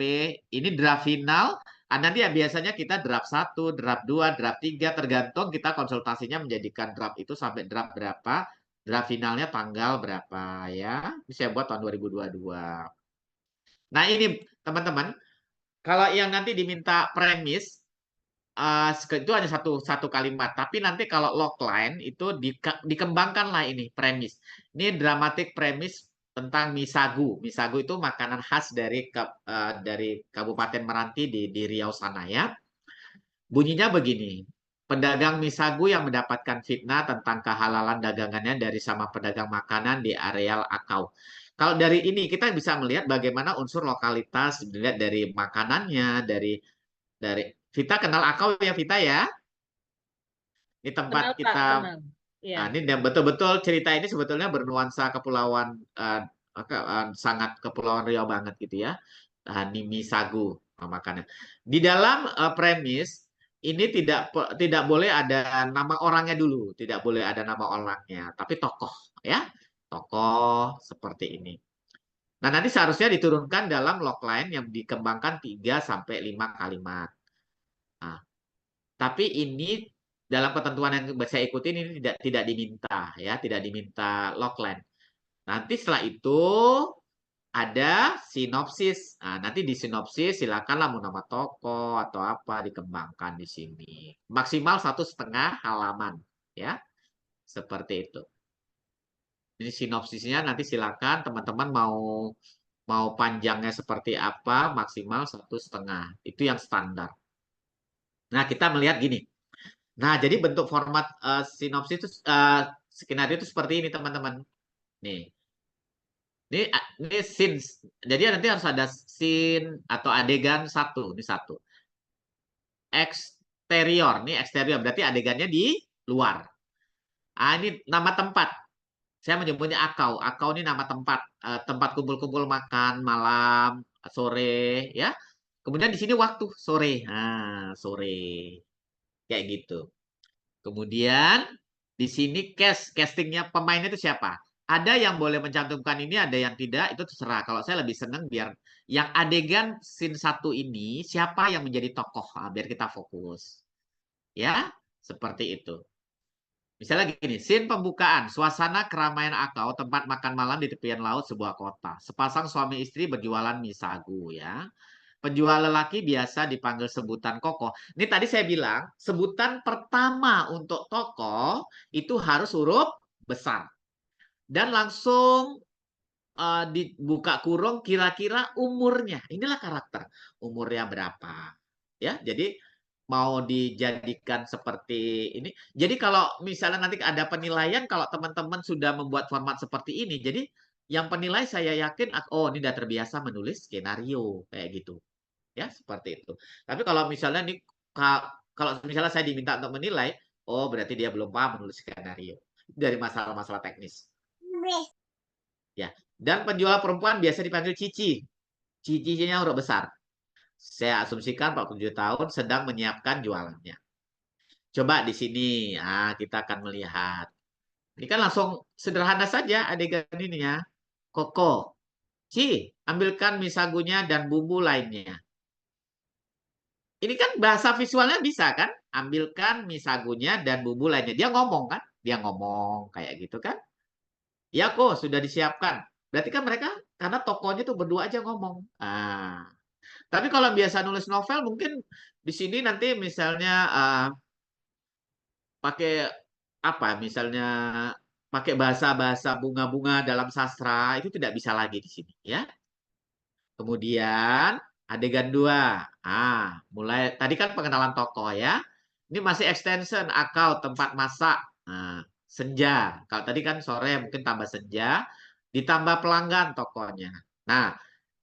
ini draft final. Nanti ya biasanya kita draft 1, draft 2, draft 3, tergantung kita konsultasinya menjadikan draft itu sampai draft berapa, draft finalnya tanggal berapa ya. Ini saya buat tahun 2022. Nah ini teman-teman, kalau yang nanti diminta premis, itu hanya satu kalimat. Tapi nanti kalau logline itu dikembangkan lah ini premis. Ini dramatic premis tentang misagu. Misagu itu makanan khas dari Kabupaten Meranti di Riau sana ya. Bunyinya begini. Pedagang misagu yang mendapatkan fitnah tentang kehalalan dagangannya dari sama pedagang makanan di areal Akau. Kalau dari ini kita bisa melihat bagaimana unsur lokalitas, dilihat dari makanannya, dari Vita kenal Akau ya Vita ya? Ini tempat Kenal Pak, kita. kenal. Iya. Nah, ini betul-betul cerita ini sebetulnya bernuansa kepulauan sangat kepulauan Riau banget gitu ya. Ini misagu makannya. Di dalam premis ini tidak boleh ada nama orangnya dulu, tidak boleh ada nama orangnya, tapi tokoh ya. Tokoh seperti ini. Nah, nanti seharusnya diturunkan dalam logline yang dikembangkan 3 sampai 5 kalimat. Nah, tapi ini dalam ketentuan yang saya ikutin ini tidak diminta ya, tidak diminta logline. Nanti setelah itu ada sinopsis. Nah, nanti di sinopsis silakanlah mau nama toko atau apa dikembangkan di sini. Maksimal 1,5 halaman ya. Seperti itu. Ini sinopsisnya nanti silakan teman-teman mau panjangnya seperti apa, maksimal 1,5. Itu yang standar. Nah, kita melihat gini. Nah, jadi bentuk format sinopsis itu skenario itu seperti ini, teman-teman. Nih. Ini scene. Jadi nanti harus ada scene atau adegan 1. Ini 1. Eksterior. Ini eksterior. Berarti adegannya di luar. Ini nama tempat. Saya menyebutnya Akau. Akau ini nama tempat. Tempat kumpul-kumpul makan malam, sore. Ya. Kemudian di sini waktu sore. Nah, sore. Kayak gitu. Kemudian di sini castingnya pemainnya itu siapa? Ada yang boleh mencantumkan ini, ada yang tidak, itu terserah. Kalau saya lebih senang biar yang adegan scene 1 ini siapa yang menjadi tokoh, biar kita fokus. Ya, seperti itu. Misalnya gini, scene pembukaan, suasana keramaian Akau, tempat makan malam di tepian laut sebuah kota. Sepasang suami istri berjualan mie sagu ya. Penjual lelaki biasa dipanggil sebutan Koko. Ini tadi saya bilang, sebutan pertama untuk tokoh itu harus huruf besar. Dan langsung dibuka kurung kira-kira umurnya. Inilah karakter. Umurnya berapa. Ya, jadi mau dijadikan seperti ini. Jadi kalau misalnya nanti ada penilaian, kalau teman-teman sudah membuat format seperti ini, jadi yang penilai saya yakin, oh ini udah terbiasa menulis skenario. Kayak gitu. Ya, seperti itu. Tapi kalau misalnya nih Kalau misalnya saya diminta untuk menilai, oh berarti dia belum paham menulis skenario dari masalah-masalah teknis. Ya. Dan penjual perempuan biasa dipanggil Cici. Cicinya huruf besar. Saya asumsikan 47 tahun sedang menyiapkan jualannya. Coba di sini, kita akan melihat. Ini kan langsung sederhana saja adegan ini ya. Koko, Ci, ambilkan mie sagunya dan bumbu lainnya. Ini kan bahasa visualnya bisa kan? Ambilkan mie sagunya dan bumbu lainnya. Dia ngomong kan? Dia ngomong kayak gitu kan? Ya kok sudah disiapkan. Berarti kan mereka karena tokonya tuh berdua aja ngomong. Tapi kalau biasa nulis novel mungkin di sini nanti misalnya pakai apa? Misalnya pakai bahasa-bahasa bunga-bunga dalam sastra itu tidak bisa lagi di sini ya. Kemudian adegan 2. Mulai tadi kan pengenalan tokoh ya. Ini masih extension akau tempat masak. Senja. Kalau tadi kan sore mungkin tambah senja, ditambah pelanggan tokohnya. Nah,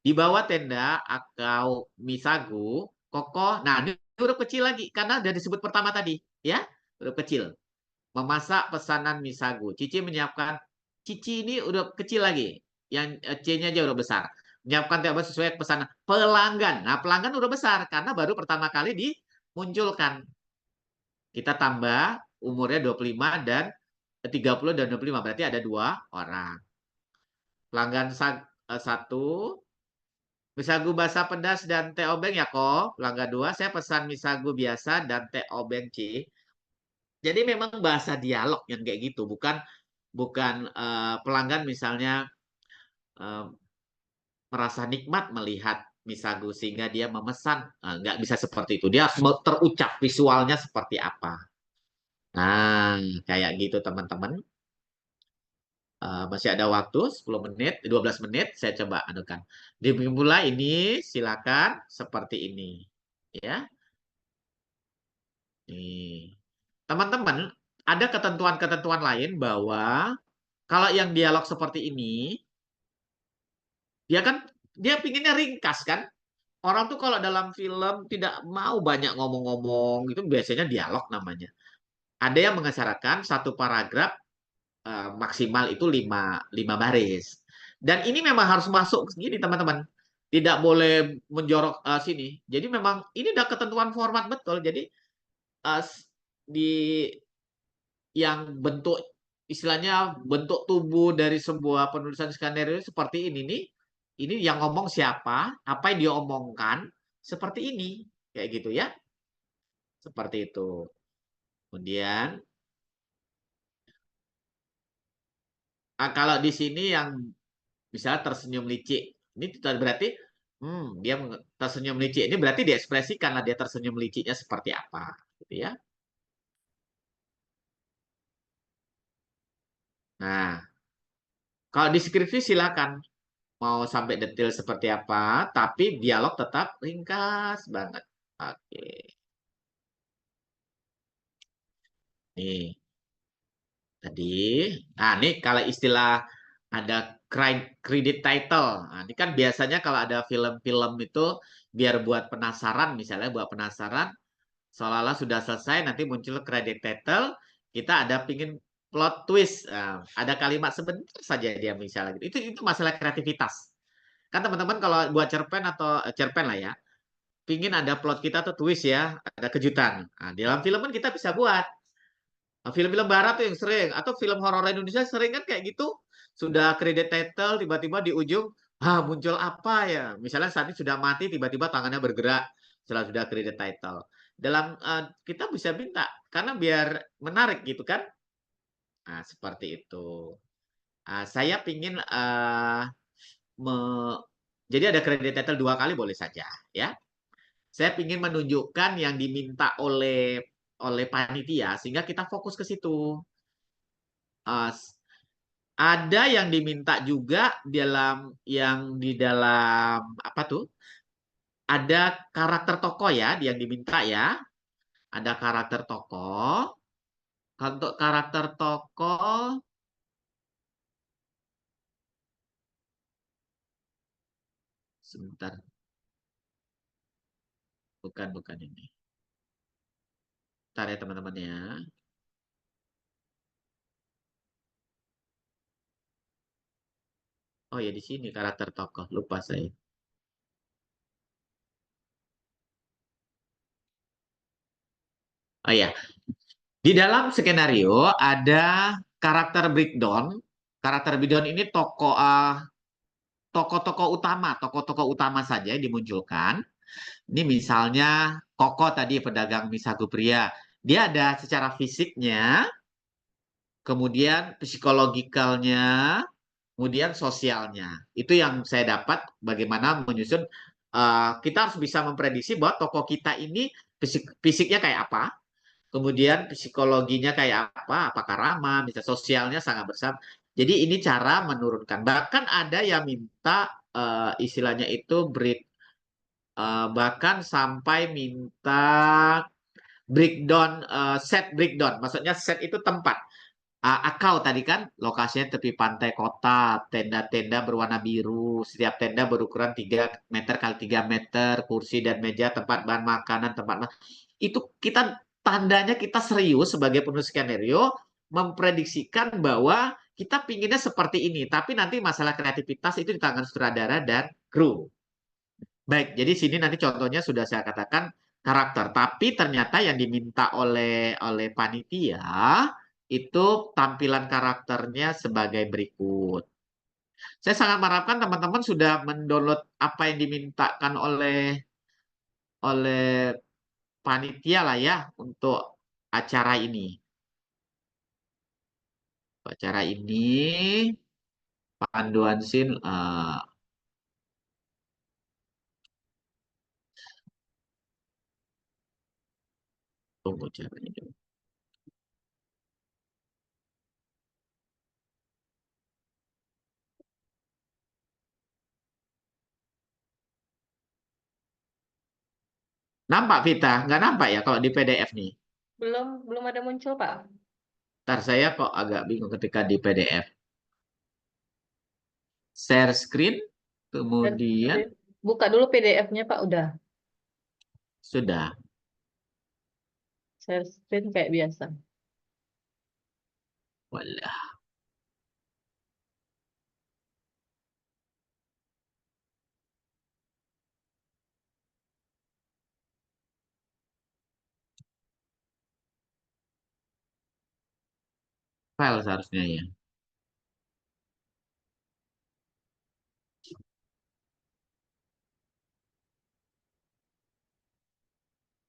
di bawah tenda akau misagu, kokoh. Nah, ini huruf kecil lagi karena udah disebut pertama tadi, ya. Huruf kecil. Memasak pesanan misagu. Cici menyiapkan. Cici ini udah kecil lagi. Yang C-nya aja udah besar. Menyiapkan tiap sesuai pesanan pelanggan. Nah, pelanggan udah besar karena baru pertama kali dimunculkan. Kita tambah umurnya 25 dan 30 dan 25. Berarti ada 2 orang. Pelanggan 1. Misagu basah pedas dan teh obeng ya kok. Pelanggan 2. Saya pesan misagu biasa dan teh obeng C. Jadi memang bahasa dialog yang kayak gitu. Bukan bukan pelanggan misalnya eh, merasa nikmat melihat misagu sehingga dia memesan. Nggak bisa seperti itu. Dia harus terucap visualnya seperti apa. Nah, kayak gitu teman-teman. Masih ada waktu 10 menit, 12 menit. Saya coba anukan. Dimulai ini silakan seperti ini. Ya. Nih. Teman-teman, ada ketentuan-ketentuan lain bahwa kalau yang dialog seperti ini, dia kan dia pinginnya ringkas kan? Orang tuh kalau dalam film tidak mau banyak ngomong-ngomong, itu biasanya dialog namanya. Ada yang mengesyaratkan satu paragraf maksimal itu 5 baris. Dan ini memang harus masuk gini teman-teman. Tidak boleh menjorok sini. Jadi memang ini udah ketentuan format betul. Jadi uh, di yang bentuk istilahnya bentuk tubuh dari sebuah penulisan skenario seperti ini nih. Ini yang ngomong siapa, apa yang dia omongkan, seperti ini. Kayak gitu ya. Seperti itu. Kemudian kalau di sini yang misalnya tersenyum licik. Ini berarti dia tersenyum licik. Ini berarti diekspresikan lah dia tersenyum liciknya seperti apa. Gitu ya. Nah, kalau di skripsi silakan mau sampai detail seperti apa, tapi dialog tetap ringkas banget. Oke. Nih, tadi. Nah, ini kalau istilah ada credit title. Nah, ini kan biasanya kalau ada film-film itu biar buat penasaran, misalnya buat penasaran, seolah-olah sudah selesai, nanti muncul credit title, kita ada pingin plot twist. Nah, ada kalimat sebentar saja dia misalnya gitu. Itu masalah kreativitas. Kan teman-teman kalau buat cerpen atau cerpen lah ya, pingin ada plot kita tuh twist ya, ada kejutan. Nah, di dalam film kan kita bisa buat. Nah, film-film barat tuh yang sering, atau film horor Indonesia sering kan kayak gitu. Sudah credit title, tiba-tiba di ujung, muncul apa ya? Misalnya saat ini sudah mati, tiba-tiba tangannya bergerak setelah sudah credit title. Dalam kita bisa minta, karena biar menarik gitu kan. Nah, seperti itu. Saya pingin jadi ada credit title 2 kali boleh saja ya. Saya ingin menunjukkan yang diminta oleh panitia sehingga kita fokus ke situ. Uh, ada yang diminta juga di dalam apa tuh? Ada karakter tokoh ya yang diminta ya. Ada karakter tokoh. Untuk karakter tokoh sebentar. Bukan ini. Bentar ya teman-teman ya. Oh ya di sini karakter tokoh, lupa saya. Oh ya, di dalam skenario ada karakter breakdown. Karakter breakdown ini tokoh-tokoh utama saja yang dimunculkan. Ini misalnya Koko tadi pedagang mie sagu pria. Dia ada secara fisiknya, kemudian psikologikalnya, kemudian sosialnya. Itu yang saya dapat bagaimana menyusun. Kita harus bisa memprediksi bahwa tokoh kita ini fisiknya kayak apa, kemudian psikologinya kayak apa, apakah ramah, bisa sosialnya sangat besar. Jadi ini cara menurunkan. Bahkan ada yang minta istilahnya itu bahkan sampai minta breakdown, set breakdown. Maksudnya set itu tempat. Akau tadi kan lokasinya tepi pantai kota, tenda-tenda berwarna biru, setiap tenda berukuran 3 meter kali 3 meter, kursi dan meja, tempat bahan makanan, itu kita tandanya kita serius sebagai penulis skenario memprediksikan bahwa kita pinginnya seperti ini, tapi nanti masalah kreativitas itu di tangan sutradara dan kru. Baik, jadi sini nanti contohnya sudah saya katakan karakter, tapi ternyata yang diminta oleh panitia itu tampilan karakternya sebagai berikut. Saya sangat mengharapkan teman-teman sudah mendownload apa yang dimintakan oleh panitia lah ya untuk acara ini. Acara ini panduan scene tunggu caranya dulu. Nampak Vita? Nggak nampak ya kalau di PDF nih? Belum ada muncul, Pak. Ntar saya kok agak bingung ketika di PDF. Share screen, kemudian Buka dulu PDF-nya, Pak. Udah. sudah. Share screen kayak biasa. Walah. File seharusnya ya.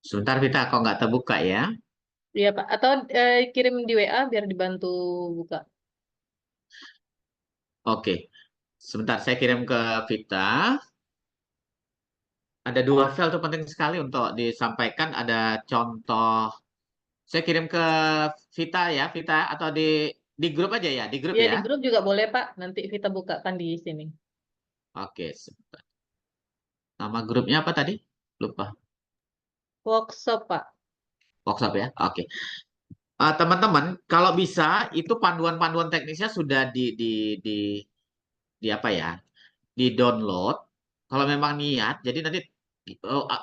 Sebentar Vita, kok nggak terbuka ya? Iya, Pak. Atau kirim di WA biar dibantu buka. Oke. Sebentar, saya kirim ke Vita. Ada 2 file tuh penting sekali untuk disampaikan. Ada contoh. Saya kirim ke Vita ya, Vita, atau di grup aja ya, di grup Iya, ya. di grup juga boleh, Pak. Nanti kita bukakan di sini. Oke, sebentar. Nama grupnya apa tadi? Lupa. Workshop, Pak. Workshop ya. Oke. Teman-teman, kalau bisa itu panduan-panduan teknisnya sudah di apa ya? Di-download. Kalau memang niat, jadi nanti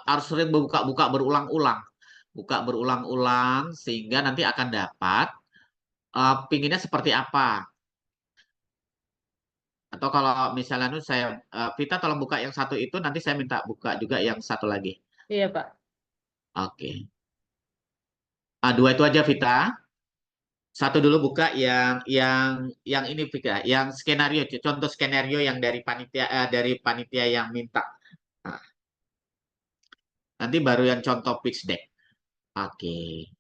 harus sering buka-buka berulang-ulang. Buka berulang-ulang sehingga nanti akan dapat pinginnya seperti apa. Atau kalau misalnya saya Vita tolong buka yang satu itu, nanti saya minta buka juga yang satu lagi. Iya, Pak. Oke. 2 itu aja Vita. Satu dulu buka yang ini Vika, yang skenario, contoh skenario yang dari panitia yang minta. Nah, nanti baru yang contoh pitch deck. Oke.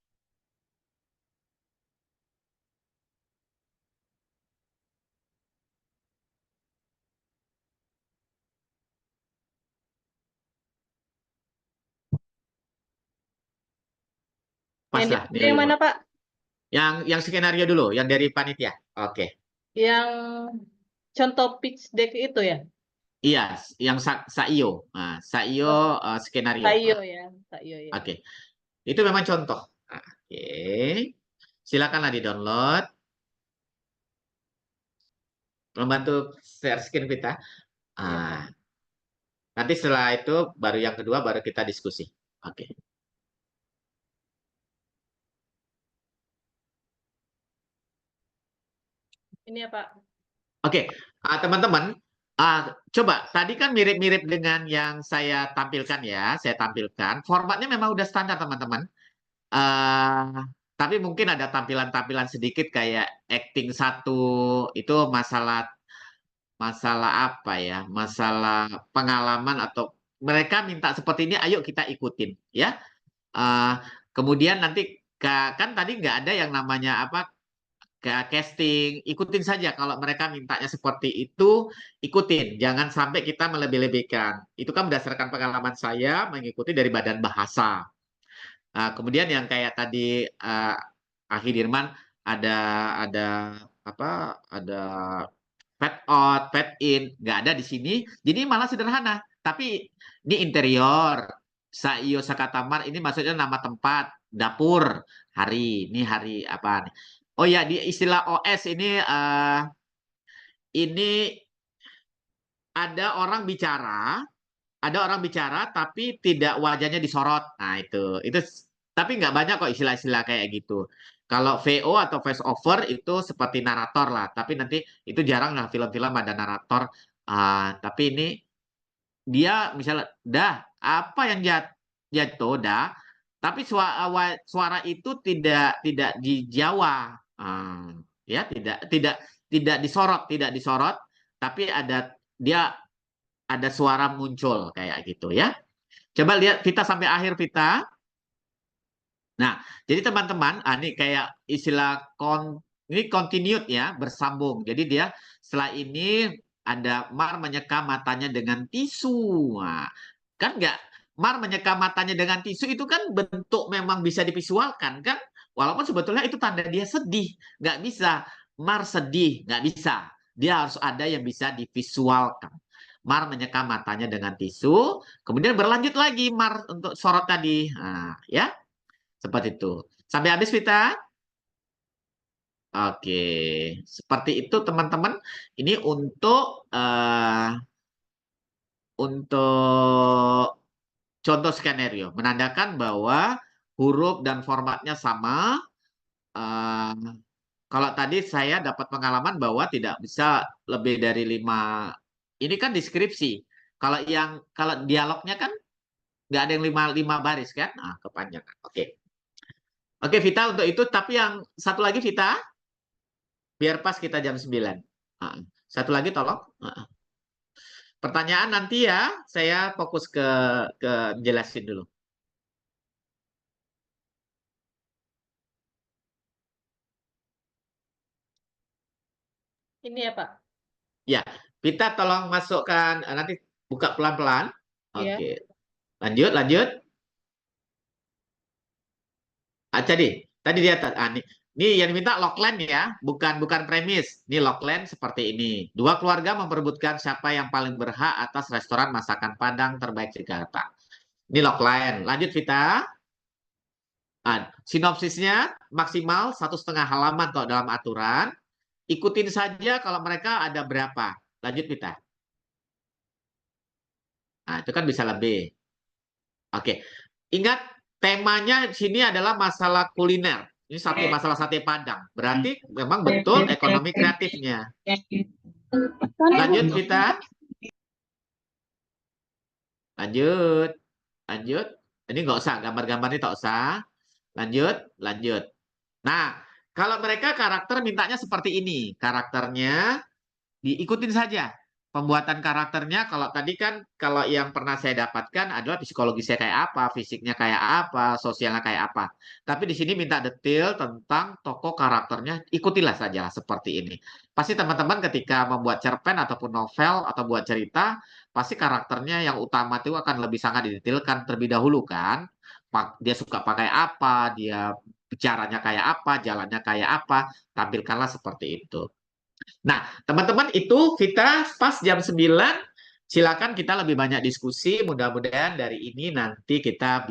Pas Yang lah di yang nilai mana, Pak? Yang skenario dulu, yang dari panitia. Oke. Yang contoh pitch deck itu ya? Iya, yang Saio. Nah, Saio Oh, skenario. Sayo ya. Sayo ya. Oke. Itu memang contoh. Oke. Silakanlah di-download. Membantu share screen kita. Iya, Pak. Nanti setelah itu baru yang kedua baru kita diskusi. Oke. Ini ya Pak. Oke, teman-teman, coba tadi kan mirip-mirip dengan yang saya tampilkan ya. Saya tampilkan. Formatnya memang udah standar teman-teman. Tapi mungkin ada tampilan-tampilan sedikit kayak acting satu itu masalah apa ya? Masalah pengalaman atau mereka minta seperti ini, ayo kita ikutin ya. Eh, Kemudian nanti kan tadi nggak ada yang namanya apa casting, ikutin saja kalau mereka mintanya seperti itu, ikutin. Jangan sampai kita melebih-lebihkan. Itu kan berdasarkan pengalaman saya mengikuti dari badan bahasa. Kemudian yang kayak tadi Akhi Dirman ada ada apa? Ada fade out, fade in, nggak ada di sini. Jadi malah sederhana. Tapi ini interior. Saiyo Sakatamar ini maksudnya nama tempat, dapur, hari. Ini hari apa nih? Oh ya, di istilah OS ini ada orang bicara tapi tidak wajahnya disorot. Nah, itu tapi nggak banyak kok istilah-istilah kayak gitu. Kalau VO atau voice over itu seperti narator lah, tapi nanti itu jarang lah film-film ada narator. Tapi ini dia misalnya dah apa yang jatuh dah, tapi suara itu tidak di Jawa. Ya, tidak disorot, tapi dia ada suara muncul kayak gitu ya. Coba lihat Vita sampai akhir Vita. Nah, jadi teman-teman, ini kayak istilah ini continued ya, bersambung. Jadi dia setelah ini ada Mar menyeka matanya dengan tisu. Nah, kan nggak Mar menyeka matanya dengan tisu itu kan bentuk memang bisa divisualkan kan? Walaupun sebetulnya itu tanda dia sedih, nggak bisa. Mar sedih, nggak bisa. Dia harus ada yang bisa divisualkan. Mar menyeka matanya dengan tisu, kemudian berlanjut lagi Mar untuk sorot tadi. Nah, ya. Seperti itu. Sampai habis, Vita? Oke. Seperti itu, teman-teman. Ini untuk contoh skenario. Menandakan bahwa huruf dan formatnya sama. Kalau tadi saya dapat pengalaman bahwa tidak bisa lebih dari 5. Ini kan deskripsi. Kalau dialognya kan nggak ada yang 5 baris kan? Nah, kepanjangan. Oke. Oke, Vita untuk itu. Tapi yang satu lagi, Vita. Biar pas kita jam 9. Satu lagi tolong. Pertanyaan nanti ya, saya fokus ke jelasin dulu. Ini ya Pak. Ya, Vita tolong masukkan, nanti buka pelan-pelan. Iya. Oke. Lanjut. Tadi dia ini yang diminta logline ya, bukan premis. Ini logline seperti ini. 2 keluarga memperebutkan siapa yang paling berhak atas restoran masakan Padang terbaik di Jakarta. Ini logline. Lanjut Vita. Sinopsisnya maksimal 1,5 halaman kalau dalam aturan. Ikutin saja kalau mereka ada berapa. Lanjut Vita. Nah, itu kan bisa lebih. Oke. Ingat temanya sini adalah masalah kuliner. Ini masalah sate Padang. Berarti memang betul ekonomi kreatifnya. Lanjut Vita. Lanjut. Ini nggak usah, gambar-gambarnya tak usah. Lanjut. Nah, kalau mereka karakter mintanya seperti ini. Karakternya diikutin saja. Pembuatan karakternya kalau tadi kan kalau yang pernah saya dapatkan adalah psikologisnya kayak apa, fisiknya kayak apa, sosialnya kayak apa. Tapi di sini minta detail tentang tokoh karakternya, ikutilah saja seperti ini. Pasti teman-teman ketika membuat cerpen ataupun novel atau buat cerita, pasti karakternya yang utama itu akan lebih sangat didetailkan terlebih dahulu kan. Dia suka pakai apa, dia bicaranya kayak apa, jalannya kayak apa, tampilkanlah seperti itu. Nah, teman-teman itu kita pas jam 9, silakan kita lebih banyak diskusi. Mudah-mudahan dari ini nanti kita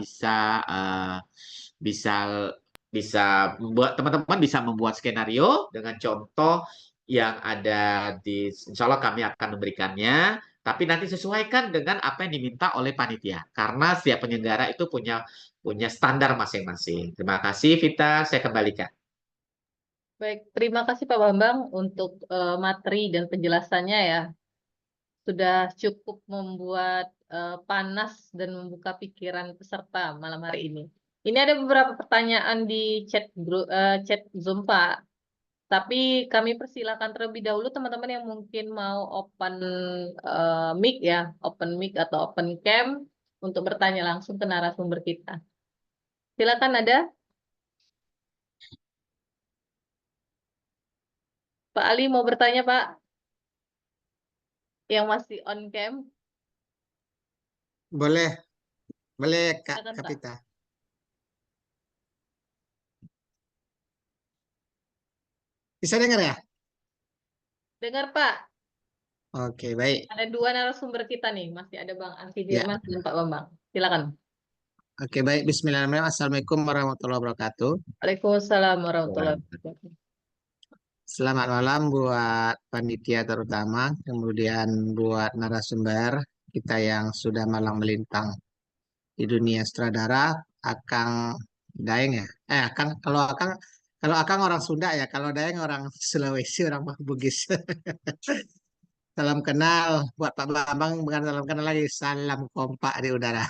teman-teman bisa membuat skenario dengan contoh yang ada insya Allah kami akan memberikannya. Tapi nanti sesuaikan dengan apa yang diminta oleh panitia. Karena setiap penyelenggara itu punya standar masing-masing. Terima kasih, Vita. Saya kembalikan. Baik, terima kasih Pak Bambang untuk materi dan penjelasannya ya. Sudah cukup membuat panas dan membuka pikiran peserta malam hari ini. Ini ada beberapa pertanyaan di chat Zoom Pak. Tapi kami persilakan terlebih dahulu teman-teman yang mungkin mau open mic ya, open mic atau open cam untuk bertanya langsung ke narasumber kita. Silakan ada. Pak Ali mau bertanya Pak? Yang masih on cam. Boleh Kak Silakan Pak. Kapita. Bisa dengar ya? Dengar Pak. Oke, baik. Ada dua narasumber kita nih, masih ada Bang Ansi Ya. Dirman dan Pak Bambang. Silakan. Oke, baik. Bismillahirrahmanirrahim. Assalamualaikum warahmatullahi wabarakatuh. Waalaikumsalam warahmatullahi wabarakatuh. Selamat malam buat panitia terutama, kemudian buat narasumber kita yang sudah malang melintang di dunia sutradara, Akang Daeng ya. Kalau Akang orang Sunda ya, kalau Daeng orang Sulawesi, orang Bugis. Salam kenal buat Pak Bambang, bukan salam kenal lagi, salam kompak di udara.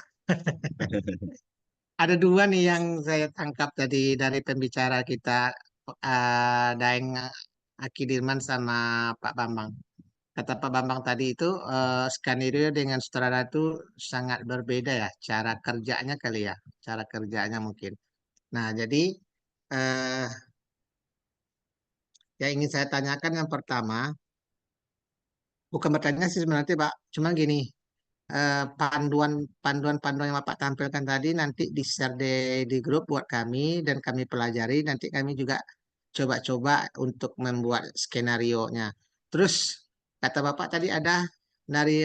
Ada dua nih yang saya tangkap tadi dari pembicara kita, Daeng Aki Dirman sama Pak Bambang. Kata Pak Bambang tadi itu skenario dengan sutradara itu sangat berbeda ya, cara kerjanya kali ya, cara kerjanya mungkin. Nah, jadi eh, yang ingin saya tanyakan yang pertama, bukan bertanya sih sebenarnya Pak, cuma gini, panduan yang Bapak tampilkan tadi nanti di-share di grup buat kami dan kami pelajari. Nanti kami juga coba-coba untuk membuat skenario-nya. Terus kata Bapak tadi ada dari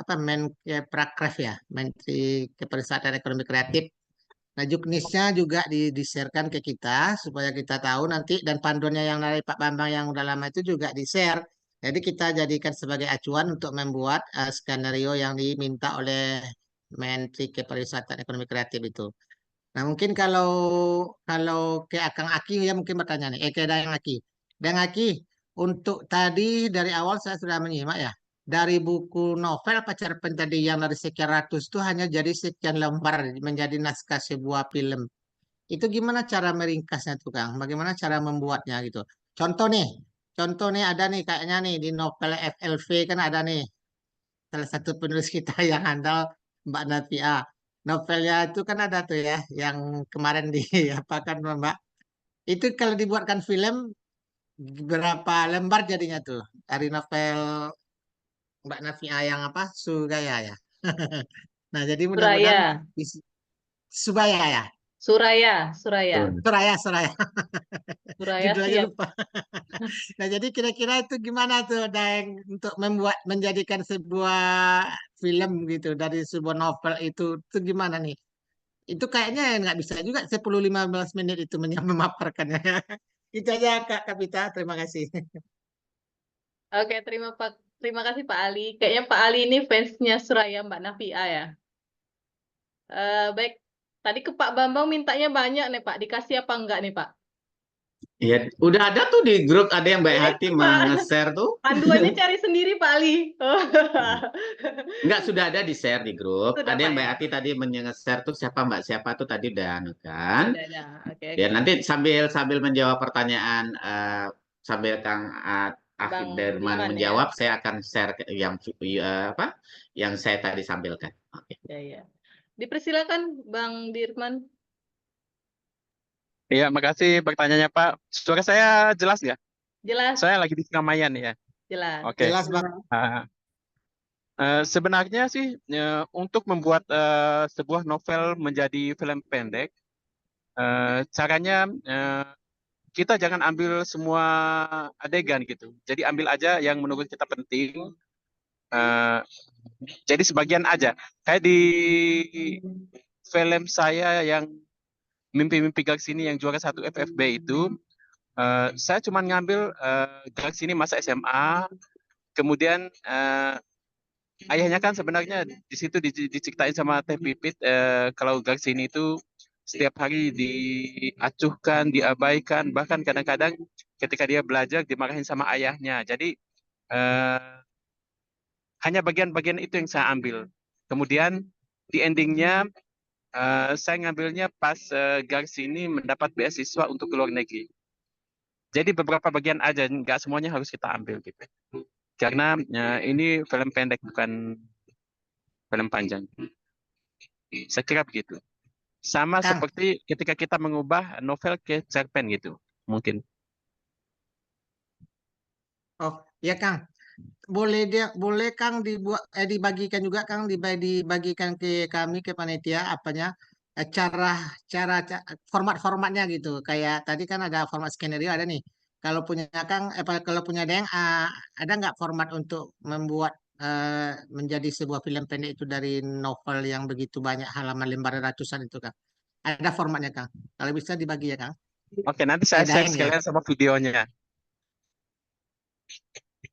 Menkeprakref ya, Menteri Kepariwisataan Ekonomi Kreatif. Nah, juknisnya juga di-sharekan ke kita supaya kita tahu nanti dan panduannya yang dari Pak Bambang yang udah lama itu juga di-share. Jadi kita jadikan sebagai acuan untuk membuat skenario yang diminta oleh Menteri Kepariwisataan Ekonomi Kreatif itu. Nah, mungkin kalau kalau ke Akang Aki ya mungkin bertanya nih, ke Dayang Aki. Dayang Aki, untuk tadi dari awal saya sudah menyimak ya. Dari buku novel apa cerpen tadi yang dari sekian ratus itu hanya jadi sekian lembar menjadi naskah sebuah film. Itu gimana cara meringkasnya tuh Kang? Bagaimana cara membuatnya gitu? Contoh nih, contoh nih ada nih kayaknya nih di novel FLV kan ada nih salah satu penulis kita yang handal Mbak Navia. Novelnya itu kan ada tuh ya, yang kemarin di apa kan Mbak. Itu kalau dibuatkan film berapa lembar jadinya tuh dari novel Mbak Navia yang apa Sugaya ya. Nah jadi mudah-mudahan Suraya, Subaya ya. Suraya, Suraya, Suraya, Suraya. Suraya Judulnya siap. lupa. Nah, jadi kira-kira itu gimana tuh, Deng, untuk menjadikan sebuah film gitu dari sebuah novel itu gimana nih? Itu kayaknya nggak bisa juga 10-15 menit itu memaparkannya. Itu aja Kak Kapita, terima kasih. Oke, terima kasih Pak Ali. Kayaknya Pak Ali ini fansnya Suraya Mbak Navia ya. Baik, tadi ke Pak Bambang mintanya banyak nih Pak. Dikasih apa enggak nih Pak? Ya, udah ada tuh di grup, ada yang baik hati Pak. nge-share tuh. Panduannya cari sendiri Pak Ali. Enggak, sudah ada di share di grup. Sudah, Ada Pak, yang ya? baik hati tadi nge-share tuh siapa Mbak siapa tuh tadi udah anu kan. Ada. Oke, Ya oke. nanti sambil menjawab pertanyaan sambil Kang Afid Bang Derman Dirman, ya. menjawab, saya akan share yang apa yang saya tadi sampaikan. Oke. Ya. Dipersilakan Bang Dirman. Iya, makasih pertanyaannya Pak. Suara saya jelas nggak? Jelas, Saya lagi di Keramaian ya. jelas. Oke. Jelas, Bang. Sebenarnya sih untuk membuat sebuah novel menjadi film pendek, caranya kita jangan ambil semua adegan gitu. Jadi ambil aja yang menurut kita penting. eh, jadi sebagian aja. Kayak di film saya yang Mimpi-Mimpi Gagsini yang juara 1 FFB itu, saya cuma ngambil Gagsini masa SMA, kemudian ayahnya kan sebenarnya di situ diceritain sama Teh Pipit kalau Gagsini itu setiap hari diacuhkan, diabaikan, bahkan kadang-kadang ketika dia belajar dimarahin sama ayahnya. Jadi hanya bagian-bagian itu yang saya ambil. Kemudian di endingnya saya ngambilnya pas Gars ini mendapat beasiswa untuk ke luar negeri. Jadi beberapa bagian aja, nggak semuanya harus kita ambil gitu. Karena ini film pendek bukan film panjang. Saya kira begitu. Sama Kang. seperti ketika kita mengubah novel ke cerpen gitu, mungkin. Oh, ya Kang. Boleh Kang dibagikan juga Kang dibagikan ke kami ke panitia apanya format-formatnya gitu. Kayak tadi kan ada format skenario ada nih. Kalau punya Kang kalau punya Deng ada nggak format untuk membuat menjadi sebuah film pendek itu dari novel yang begitu banyak halaman lembar ratusan itu Kang. Ada formatnya Kang. Kalau bisa dibagi ya Kang. Oke, nanti saya share Daeng ya. sekalian sama videonya.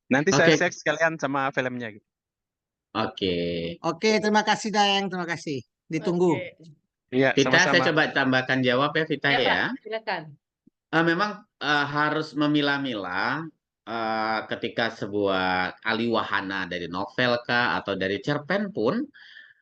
Nanti saya Oke. share sekalian sama filmnya gitu. Oke. Oke, terima kasih Daeng, terima kasih. Ditunggu. Oke. Iya, Vita, saya sama-sama. coba tambahkan jawab ya, Vita Ya, Pak, ya. silakan. Memang harus memilah-milah ketika sebuah aliwahana dari novel kah atau dari cerpen pun.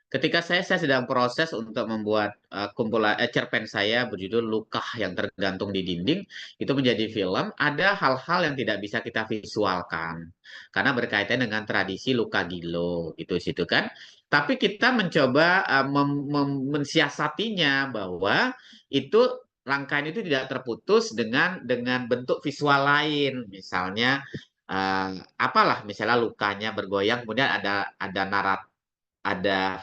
Ketika saya sedang proses untuk membuat kumpulan cerpen saya berjudul Luka yang tergantung di dinding itu menjadi film, ada hal-hal yang tidak bisa kita visualkan karena berkaitan dengan tradisi Luka Gilo gitu situ kan. Tapi kita mencoba mensiasatinya bahwa itu rangkaian itu tidak terputus dengan bentuk visual lain, misalnya apalah misalnya lukanya bergoyang kemudian ada ada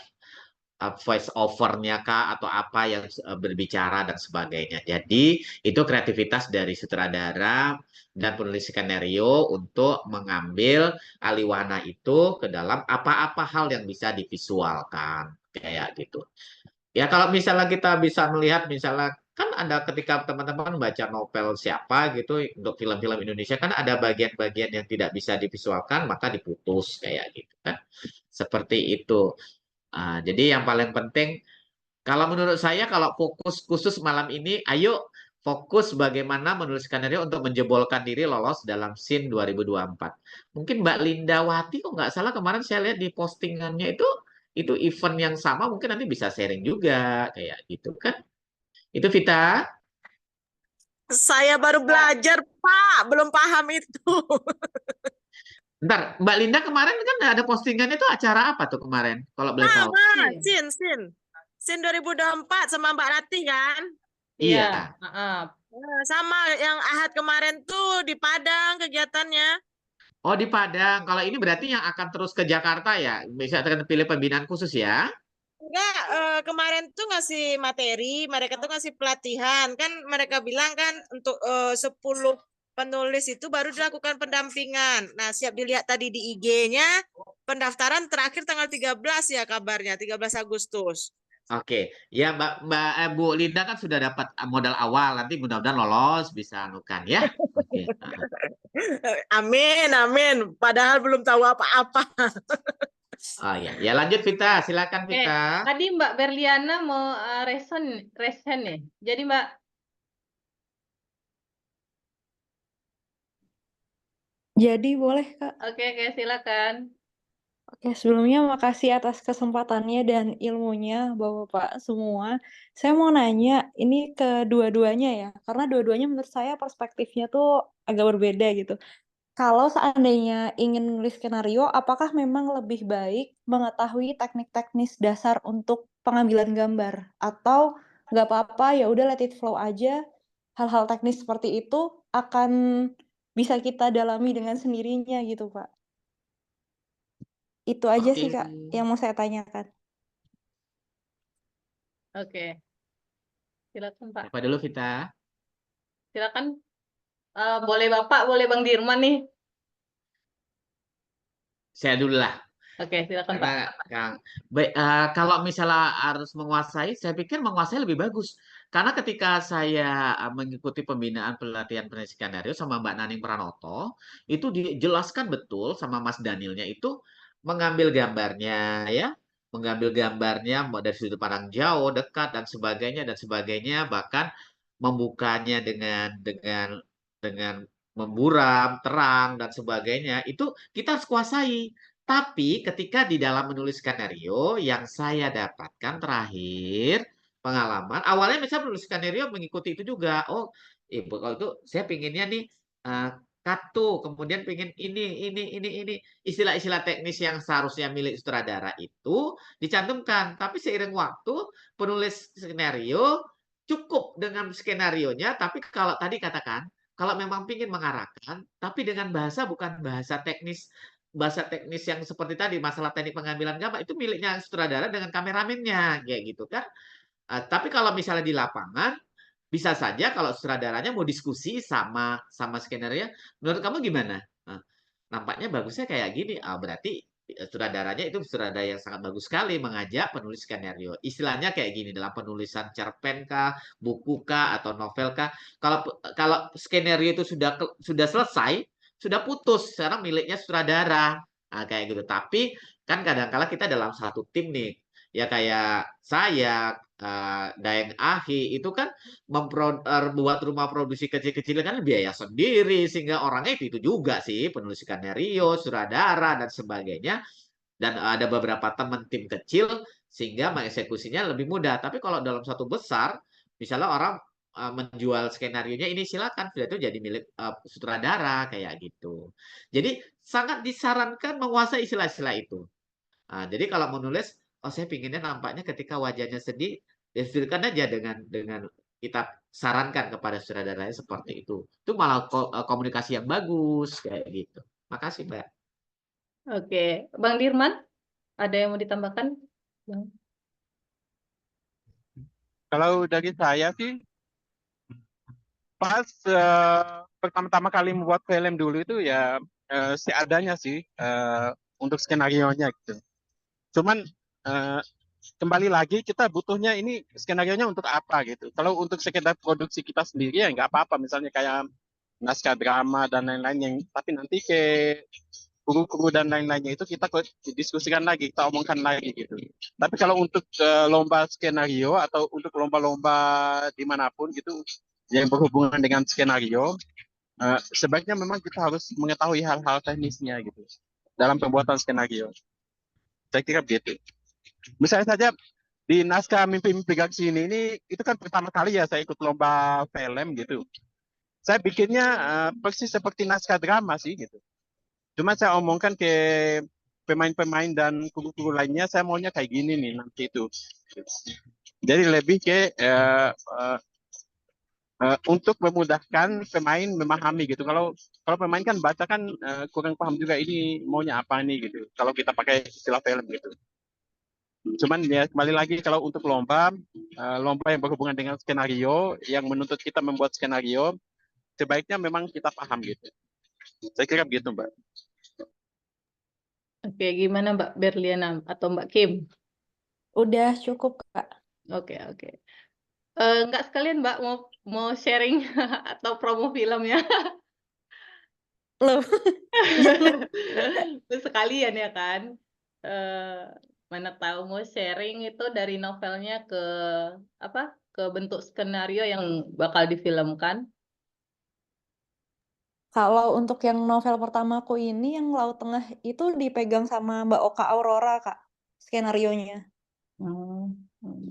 voice overnya kah atau apa yang berbicara dan sebagainya. Jadi itu kreativitas dari sutradara dan penulis skenario untuk mengambil aliwana itu ke dalam apa-apa hal yang bisa divisualkan kayak gitu. Ya kalau misalnya kita bisa melihat misalnya kan ada ketika teman-teman baca novel siapa gitu untuk film-film Indonesia kan ada bagian-bagian yang tidak bisa divisualkan maka diputus kayak gitu kan. Seperti itu. Jadi yang paling penting, kalau menurut saya kalau fokus khusus malam ini, ayo fokus bagaimana menulis skenario untuk menjebolkan diri lolos dalam SIN 2024. Mungkin Mbak Lindawati kok nggak salah kemarin saya lihat di postingannya itu event yang sama, mungkin nanti bisa sharing juga kayak gitu kan. Itu Vita. Saya baru belajar, Pak. Belum paham itu. Bentar, Mbak Linda kemarin kan ada postingannya itu acara apa tuh kemarin? Kalau boleh tahu. Sama, Sin 2024 sama Mbak Ratih kan? Iya. Sama yang Ahad kemarin tuh di Padang kegiatannya. Oh di Padang. Kalau ini berarti yang akan terus ke Jakarta ya? Bisa akan pilih pembinaan khusus ya? Enggak, kemarin tuh ngasih materi, mereka tuh ngasih pelatihan. Kan mereka bilang kan untuk 10 penulis itu baru dilakukan pendampingan. Nah, siap dilihat tadi di IG-nya, pendaftaran terakhir tanggal 13 ya kabarnya, 13 Agustus. Oke, ya Bu Linda kan sudah dapat modal awal, nanti mudah-mudahan lolos bisa anukan ya. Oke. Amin, amin. Padahal belum tahu apa-apa. Oh ya, ya lanjut Vita, silakan Vita. Tadi Mbak Berliana mau resen ya. Jadi Mbak. Jadi boleh Kak. Oke, silakan. Oke, sebelumnya makasih atas kesempatannya dan ilmunya Bapak-Bapak semua. Saya mau nanya ini ke dua-duanya ya, karena dua-duanya menurut saya perspektifnya tuh agak berbeda gitu. Kalau seandainya ingin menulis skenario, apakah memang lebih baik mengetahui teknik-teknis dasar untuk pengambilan gambar? Atau nggak apa-apa, ya udah let it flow aja, hal-hal teknis seperti itu akan bisa kita dalami dengan sendirinya gitu, Pak. Itu aja sih, Kak, yang mau saya tanyakan. Oke. Silakan, Pak. Apa dulu Vita? Silakan. Boleh Bapak, boleh Bang Dirman nih. Saya dulu lah. Oke, silakan Pak. Kang, baik, kalau misalnya harus menguasai, saya pikir menguasai lebih bagus. Karena ketika saya mengikuti pembinaan pelatihan penulis skenario sama Mbak Naning Pranoto, itu dijelaskan betul sama Mas Danielnya itu mengambil gambarnya ya, mengambil gambarnya mau dari sudut pandang jauh, dekat dan sebagainya, bahkan membukanya dengan memburam, terang dan sebagainya. Itu kita harus kuasai. Tapi ketika di dalam menulis skenario yang saya dapatkan terakhir pengalaman, awalnya misalnya menulis skenario mengikuti itu juga. Oh, kalau itu saya pinginnya nih kartu, kemudian pengen ini istilah-istilah teknis yang seharusnya milik sutradara itu dicantumkan. Tapi seiring waktu penulis skenario cukup dengan skenarionya, tapi kalau tadi katakan kalau memang ingin mengarahkan, tapi dengan bahasa bukan bahasa teknis yang seperti tadi masalah teknik pengambilan gambar itu miliknya sutradara dengan kameramennya kayak gitu kan. Tapi kalau misalnya di lapangan bisa saja kalau sutradaranya mau diskusi sama skenario, menurut kamu gimana? Nampaknya bagusnya kayak gini. Berarti sutradaranya itu sutradara yang sangat bagus sekali mengajak penulis skenario. Istilahnya kayak gini dalam penulisan cerpen kah, buku kah, atau novel kah. Kalau skenario itu sudah selesai, sudah putus, sekarang miliknya sutradara. Kayak gitu. Tapi kan kadang-kala kita dalam satu tim nih. Ya kayak saya, Daeng Ahi itu kan buat rumah produksi kecil-kecil kan biaya sendiri sehingga orangnya itu juga sih penulis skenario, sutradara dan sebagainya dan ada beberapa teman tim kecil sehingga mengeksekusinya lebih mudah. Tapi kalau dalam satu besar misalnya orang menjual skenarionya ini silakan sudah itu jadi milik sutradara kayak gitu. Jadi sangat disarankan menguasai istilah-istilah itu. Jadi kalau menulis, saya pinginnya nampaknya ketika wajahnya sedih, destilkan aja dengan kita sarankan kepada sutradaranya seperti itu. Itu malah komunikasi yang bagus kayak gitu. Makasih, Mbak. Oke, Bang Dirman, ada yang mau ditambahkan? Bang? Kalau dari saya sih, pas pertama-tama kali membuat film dulu itu ya seadanya sih untuk skenarionya gitu. Cuman kembali lagi kita butuhnya ini skenarionya untuk apa gitu. Kalau untuk sekedar produksi kita sendiri ya nggak apa-apa. Misalnya kayak naskah drama dan lain-lain yang tapi nanti ke kru-kru dan lain-lainnya itu kita diskusikan lagi, kita omongkan lagi gitu. Tapi kalau untuk lomba skenario atau untuk lomba-lomba dimanapun gitu yang berhubungan dengan skenario, sebaiknya memang kita harus mengetahui hal-hal teknisnya gitu dalam pembuatan skenario. Saya kira begitu. Misalnya saja di naskah Mimpi-Mimpi Gadis ini itu kan pertama kali ya saya ikut lomba film gitu. Saya bikinnya persis seperti naskah drama sih gitu. Cuma saya omongkan ke pemain-pemain dan kru-kru lainnya, saya maunya kayak gini nih nanti itu. Jadi lebih ke untuk memudahkan pemain memahami gitu. Kalau pemain kan baca kan kurang paham juga ini maunya apa nih gitu. Kalau kita pakai istilah film gitu. Cuman ya kembali lagi kalau untuk lomba yang berhubungan dengan skenario yang menuntut kita membuat skenario, sebaiknya memang kita paham gitu. Saya kira begitu, Mbak. Oke, gimana Mbak Berliana atau Mbak Kim? Udah cukup, Kak. Oke. Enggak sekalian Mbak mau sharing atau promo filmnya? Loh, Sekalian ya kan? Mana tahu mau sharing itu dari novelnya ke bentuk skenario yang bakal difilmkan. kalau untuk yang novel pertamaku ini yang Laut Tengah itu dipegang sama Mbak Oka Aurora, Kak, skenarionya.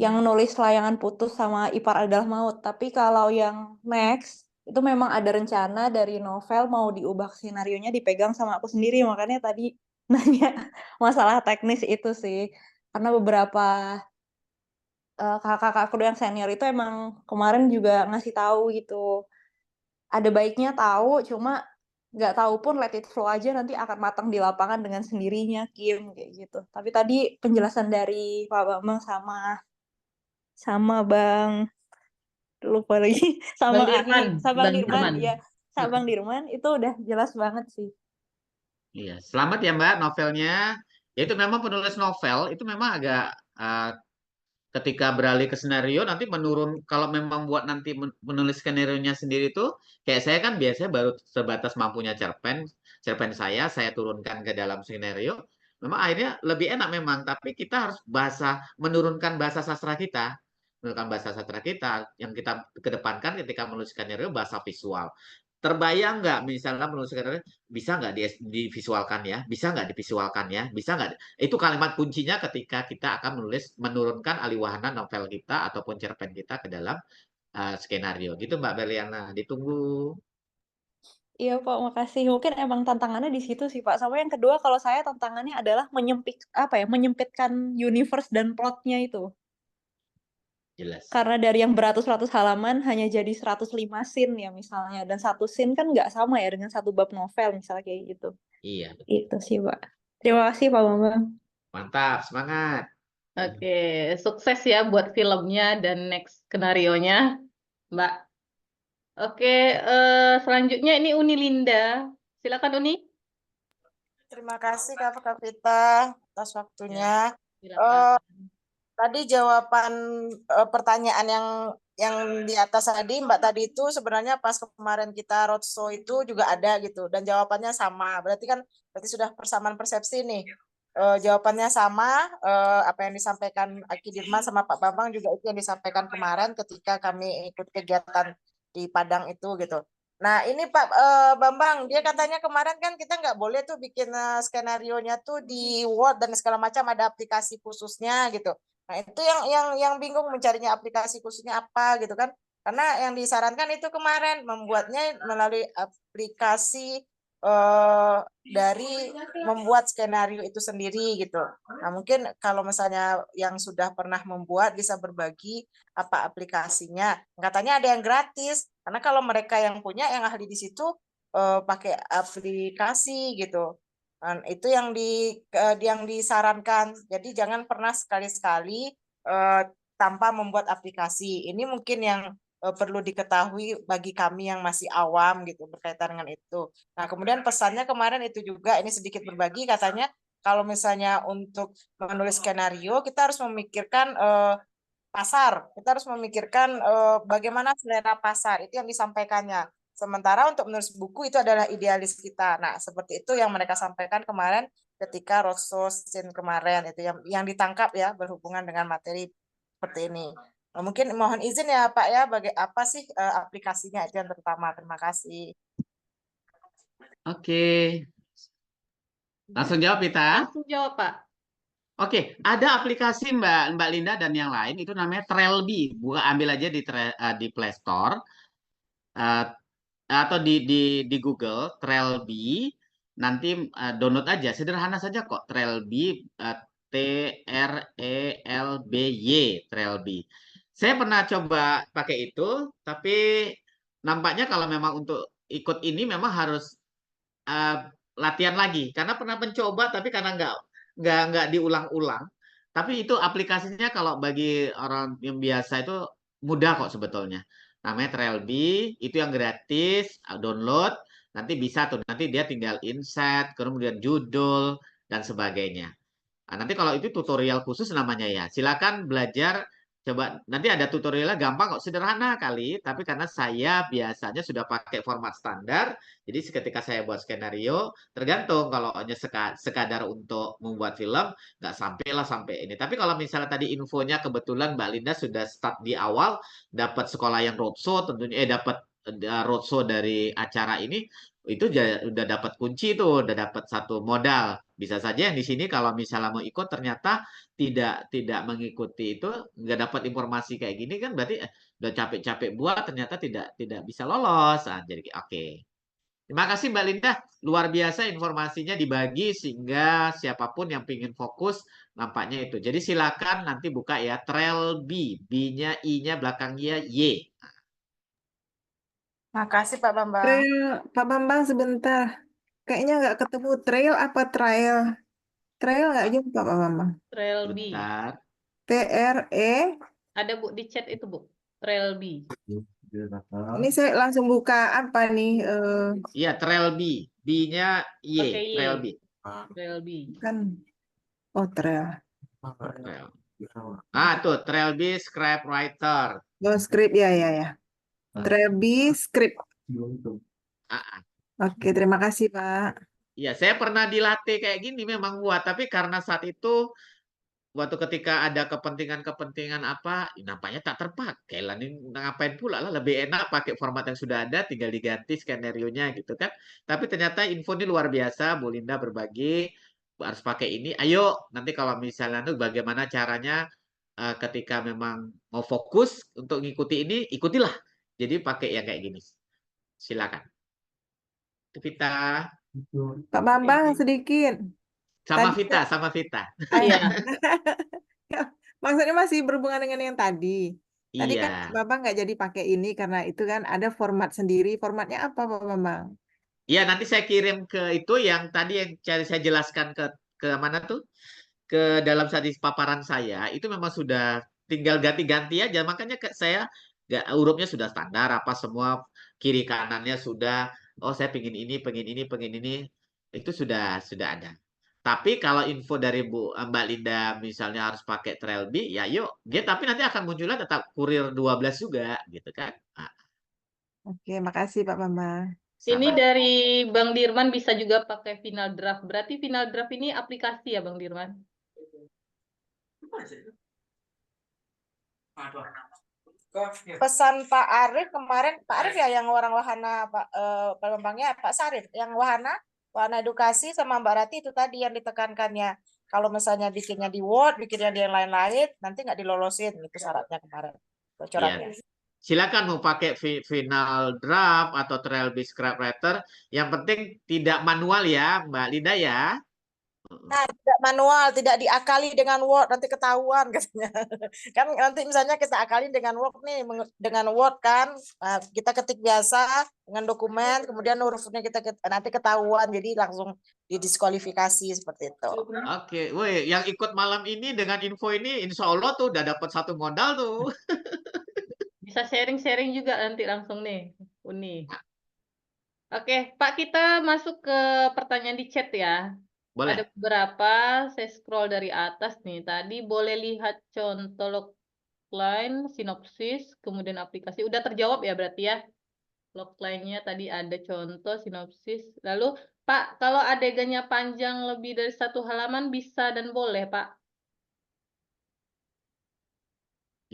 Yang nulis Layangan Putus sama Ipar Adalah Maut. Tapi kalau yang next itu memang ada rencana dari novel mau diubah skenarionya dipegang sama aku sendiri. Makanya tadi nanya masalah teknis itu sih. Karena beberapa kakak-kakakku yang senior itu emang kemarin juga ngasih tahu gitu. Ada baiknya tahu, cuma nggak tahu pun let it flow aja nanti akan matang di lapangan dengan sendirinya, Kim, kayak gitu. Tapi tadi penjelasan dari Pak Bambang sama Bang lupa lagi sama Bang Dirman ya, sama Bang Dirman itu udah jelas banget sih. Iya, selamat ya Mbak novelnya. Ya itu memang penulis novel itu memang agak ketika beralih ke skenario nanti menurun kalau memang buat nanti menulis skenario-nya sendiri itu kayak saya kan biasanya baru sebatas mampunya cerpen saya turunkan ke dalam skenario memang akhirnya lebih enak memang, tapi kita harus menurunkan bahasa sastra kita. Menurunkan bahasa sastra kita yang kita kedepankan ketika menulis skenario bahasa visual. Terbayang nggak misalnya menulis skenario, bisa nggak divisualkan ya? Bisa nggak divisualkan ya? Bisa nggak? Itu kalimat kuncinya ketika kita akan menurunkan aliwahana novel kita ataupun cerpen kita ke dalam skenario. Gitu Mbak Berliana. Ditunggu. Iya Pak, makasih. Mungkin emang tantangannya di situ sih Pak. Sama yang kedua, kalau saya tantangannya adalah menyempitkan universe dan plotnya itu. Jelas. Karena dari yang beratus-ratus halaman hanya jadi 105 scene ya misalnya. Dan satu scene kan nggak sama ya dengan satu bab novel misalnya kayak gitu. Iya. Itu sih Pak. Terima kasih Pak Bambang. Mantap, semangat. Oke, sukses ya buat filmnya dan next skenario-nya, Mbak. Oke, selanjutnya ini Uni Linda. Silakan Uni. Terima kasih Kak Kapita atas waktunya. Silakan. Tadi jawaban pertanyaan yang di atas tadi Mbak tadi itu sebenarnya pas kemarin kita roadshow itu juga ada gitu dan jawabannya sama. Berarti sudah persamaan persepsi nih. Jawabannya sama, apa yang disampaikan Aki Dirman sama Pak Bambang juga itu yang disampaikan kemarin ketika kami ikut kegiatan di Padang itu gitu. Nah ini Pak Bambang, dia katanya kemarin kan kita nggak boleh tuh bikin skenario-nya tuh di Word dan segala macam, ada aplikasi khususnya gitu. Nah itu yang bingung mencarinya aplikasi khususnya apa gitu kan? Karena yang disarankan itu kemarin membuatnya melalui aplikasi dari membuat skenario itu sendiri gitu. Nah mungkin kalau misalnya yang sudah pernah membuat bisa berbagi apa aplikasinya. Katanya ada yang gratis. Karena kalau mereka yang punya yang ahli di situ pakai aplikasi gitu. Dan itu yang disarankan. Jadi jangan pernah sekali-sekali tanpa membuat aplikasi. Ini mungkin yang perlu diketahui bagi kami yang masih awam gitu berkaitan dengan itu. Nah, kemudian pesannya kemarin itu juga ini sedikit berbagi katanya kalau misalnya untuk menulis skenario kita harus memikirkan pasar, kita harus memikirkan bagaimana selera pasar itu yang disampaikannya. Sementara untuk menulis buku itu adalah idealis kita. Nah, seperti itu yang mereka sampaikan kemarin ketika roadshow scene kemarin itu yang ditangkap ya berhubungan dengan materi seperti ini. Mungkin mohon izin ya Pak ya, apa sih aplikasinya itu yang terutama. Terima kasih. Oke. Langsung jawab Pita. Langsung jawab Pak. Oke, ada aplikasi Mbak Linda dan yang lain itu namanya Trailbee. Ambil aja di Play Store atau di Google Trailbee. Nanti download aja, sederhana saja kok. Trailbee, TRELBY, Trailbee. Saya pernah coba pakai itu, tapi nampaknya kalau memang untuk ikut ini memang harus latihan lagi. Karena pernah mencoba, tapi karena nggak diulang-ulang. Tapi itu aplikasinya kalau bagi orang yang biasa itu mudah kok sebetulnya. Namanya Trailbee, itu yang gratis, download. Nanti bisa tuh, nanti dia tinggal insert, kemudian judul, dan sebagainya. Nah, nanti kalau itu tutorial khusus namanya ya, silakan belajar. Coba nanti ada tutorialnya gampang kok, sederhana kali. Tapi karena saya biasanya sudah pakai format standar, jadi ketika saya buat skenario, tergantung kalau hanya sekadar untuk membuat film, nggak sampai ini. Tapi kalau misalnya tadi infonya kebetulan Mbak Linda sudah start di awal, dapat sekolah yang roadshow, tentunya dapat roadshow dari acara ini, itu udah dapat kunci tuh, udah dapat satu modal. Bisa saja yang di sini kalau misalnya mau ikut ternyata tidak mengikuti itu, nggak dapat informasi kayak gini kan berarti udah capek-capek buat ternyata tidak bisa lolos. Nah, jadi oke. Terima kasih Mbak Linda, luar biasa informasinya dibagi sehingga siapapun yang ingin fokus nampaknya itu. Jadi silakan nanti buka ya Trailbee, B-nya I-nya belakangnya Y. Makasih Pak Bambang. Pak Bambang sebentar. Kayaknya nggak ketemu trail apa trial. Trail nggak jumpa Pak Bambang. Trailbee. Bentar. TRE. Ada Bu di chat itu Bu. Trailbee. Ini saya langsung buka apa nih? Iya, Trailbee. B-nya Y. Pakai Y. Trailbee. Trailbee. Kan. Oh, trail. Ah, tuh Trailbee Scriptwriter. Oh, script ya. Trailbee script. Ah, Oke, terima kasih Pak. Ya, saya pernah dilatih kayak gini memang buat, tapi karena saat itu waktu ketika ada kepentingan-kepentingan apa, nampaknya tak terpakai lah. Ini ngapain pula lah, lebih enak pakai format yang sudah ada, tinggal diganti skenario-nya gitu kan. Tapi ternyata info ini luar biasa, Bu Linda berbagi, harus pakai ini. Ayo, nanti kalau misalnya tuh bagaimana caranya ketika memang mau fokus untuk ngikuti ini, ikutilah. Jadi pakai yang kayak gini. Silakan. Itu Vita. Pak Bambang sedikit. Sama Tadi Vita, sama Vita. Iya. maksudnya masih berhubungan dengan yang tadi. Tadi kan Pak Iya. Bambang nggak jadi pakai ini karena itu kan ada format sendiri. Formatnya apa Pak Bambang? Iya, nanti saya kirim ke itu yang tadi yang saya jelaskan ke mana tuh? Ke dalam sadis paparan saya, itu memang sudah tinggal ganti-ganti aja. Makanya saya hurufnya sudah standar, apa semua kiri kanannya sudah. Oh, saya pengen ini, pengen ini, pengen ini. Itu sudah ada. Tapi kalau info dari Mbak Linda misalnya harus pakai Trailbee, ya yuk. Dia tapi nanti akan munculnya tetap kurir 12 juga gitu kan. Nah, Oke, makasih Pak Bambang. Ini sama. dari Bang Dirman bisa juga pakai Final Draft. Berarti Final Draft ini aplikasi ya Bang Dirman? Pesan Pak Arif kemarin, Pak Arif ya yang orang wahana Pak Bambangnya Pak Sarif yang wahana edukasi sama Mbak Rati itu tadi yang ditekankannya. Kalau misalnya bikinnya di Word, bikinnya di yang lain-lain, nanti nggak dilolosin gitu syaratnya kemarin. Bocorannya. Iya. Silakan mau pakai Final Draft atau Trailbee Scriptwriter. Yang penting tidak manual ya, Mbak Linda ya. Nah, tidak manual, tidak diakali dengan Word, nanti ketahuan katanya. Kan nanti misalnya kita akali dengan Word nih, dengan Word kan, kita ketik biasa dengan dokumen, kemudian hurufnya kita nanti ketahuan, jadi langsung didiskualifikasi seperti itu. Oke, woi, yang ikut malam ini dengan info ini, insya Allah tuh udah dapat satu modal tuh. Bisa sharing-sharing juga nanti langsung nih, Uni. Oke, Pak, kita masuk ke pertanyaan di chat ya. Boleh. Ada beberapa, saya scroll dari atas nih. Tadi boleh lihat contoh logline, sinopsis, kemudian aplikasi. Udah terjawab ya berarti ya? Logline-nya tadi ada contoh, sinopsis. Lalu, Pak, kalau adegannya panjang lebih dari 1 halaman bisa dan boleh, Pak?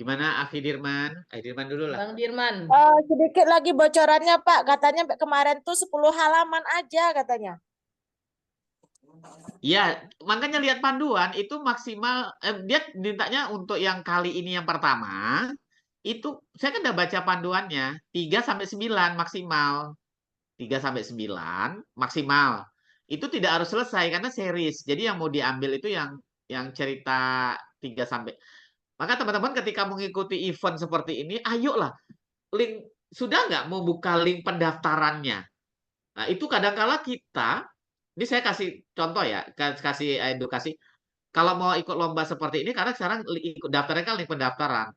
Gimana Afi Dirman? Dirman dulu lah. Bang Dirman. Sedikit lagi bocorannya Pak, katanya kemarin tuh 10 halaman aja katanya. Ya, makanya lihat panduan itu maksimal, dia mintanya untuk yang kali ini yang pertama, itu saya kan udah baca panduannya, 3-9 maksimal. 3-9 maksimal. Itu tidak harus selesai karena series. Jadi yang mau diambil itu yang cerita 3 sampai. Maka teman-teman ketika mengikuti event seperti ini, ayolah. Link sudah nggak mau buka link pendaftarannya. Nah, itu kadang-kala kita, ini saya kasih contoh ya, kasih edukasi. Kalau mau ikut lomba seperti ini, karena sekarang ikut daftarnya kan link pendaftaran.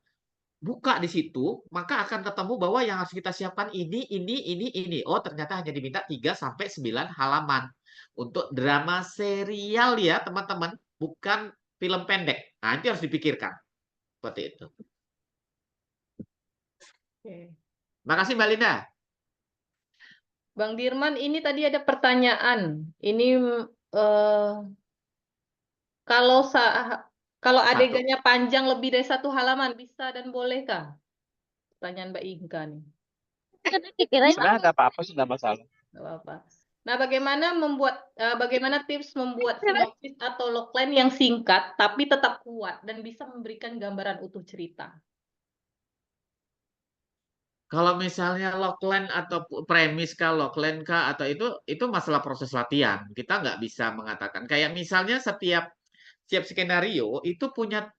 Buka di situ, maka akan ketemu bahwa yang harus kita siapkan ini. Oh, ternyata hanya diminta 3-9 halaman. Untuk drama serial ya, teman-teman. Bukan film pendek. Nah, itu harus dipikirkan. Seperti itu. Oke. Makasih Mbak Linda. Bang Dirman, ini tadi ada pertanyaan. Ini kalau adegannya panjang lebih dari 1 halaman, bisa dan bolehkah? Pertanyaan Mbak Inka nih. Sudah ada apa-apa, sudah masalah. Nggak apa-apa. Nah, bagaimana tips membuat sinopsis atau logline yang singkat tapi tetap kuat dan bisa memberikan gambaran utuh cerita? Kalau misalnya logline atau premis kah, logline kah, atau itu masalah proses latihan. Kita nggak bisa mengatakan. Kayak misalnya setiap skenario itu punya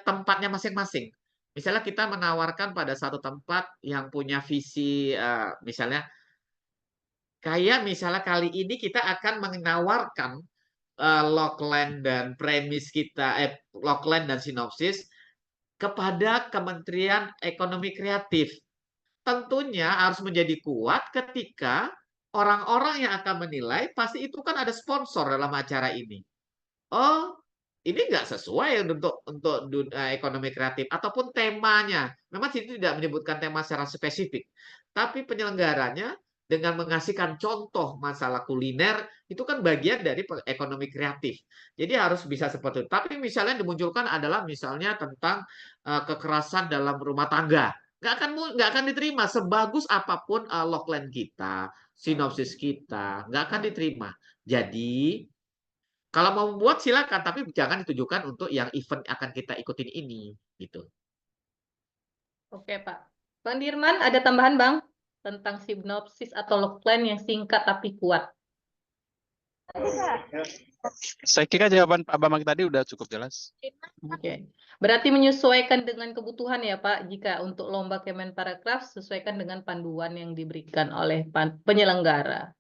tempatnya masing-masing. Misalnya kita menawarkan pada satu tempat yang punya visi, misalnya kayak misalnya kali ini kita akan menawarkan logline dan premis kita, logline dan sinopsis kepada Kementerian Ekonomi Kreatif. Tentunya harus menjadi kuat ketika orang-orang yang akan menilai pasti itu kan ada sponsor dalam acara ini. Oh, ini nggak sesuai untuk ekonomi kreatif ataupun temanya. Memang situ tidak menyebutkan tema secara spesifik, tapi penyelenggaranya dengan mengasihkan contoh masalah kuliner itu kan bagian dari ekonomi kreatif. Jadi harus bisa seperti itu. Tapi misalnya dimunculkan adalah misalnya tentang kekerasan dalam rumah tangga, nggak akan diterima sebagus apapun logline kita, sinopsis kita, nggak akan diterima. Jadi kalau mau membuat silakan, tapi jangan ditujukan untuk yang event akan kita ikutin ini, gitu. Oke, Pak. Bang Dirman, ada tambahan, Bang? Tentang sinopsis atau logline yang singkat tapi kuat. Saya kira jawaban Pak Bambang tadi udah cukup jelas. Oke. Berarti menyesuaikan dengan kebutuhan ya, Pak. Jika untuk lomba Kemenparekraf, sesuaikan dengan panduan yang diberikan oleh penyelenggara.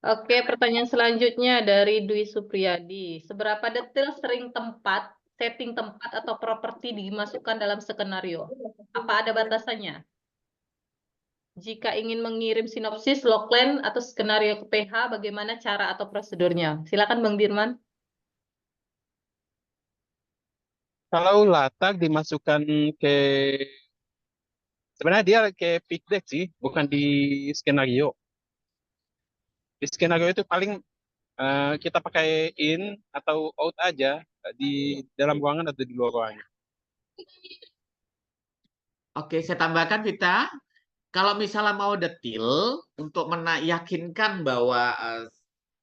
Oke, pertanyaan selanjutnya dari Dwi Supriyadi. Seberapa detail setting tempat atau properti dimasukkan dalam skenario? Apa ada batasannya? Jika ingin mengirim sinopsis, logline, atau skenario ke PH, bagaimana cara atau prosedurnya? Silakan Bang Dirman. Kalau latak dimasukkan ke, sebenarnya dia ke pitch deck sih, bukan di skenario. Di skenario itu paling kita pakai in atau out aja di dalam ruangan atau di luar ruangan. Oke, saya tambahkan Vita. Kalau misalnya mau detail untuk meyakinkan bahwa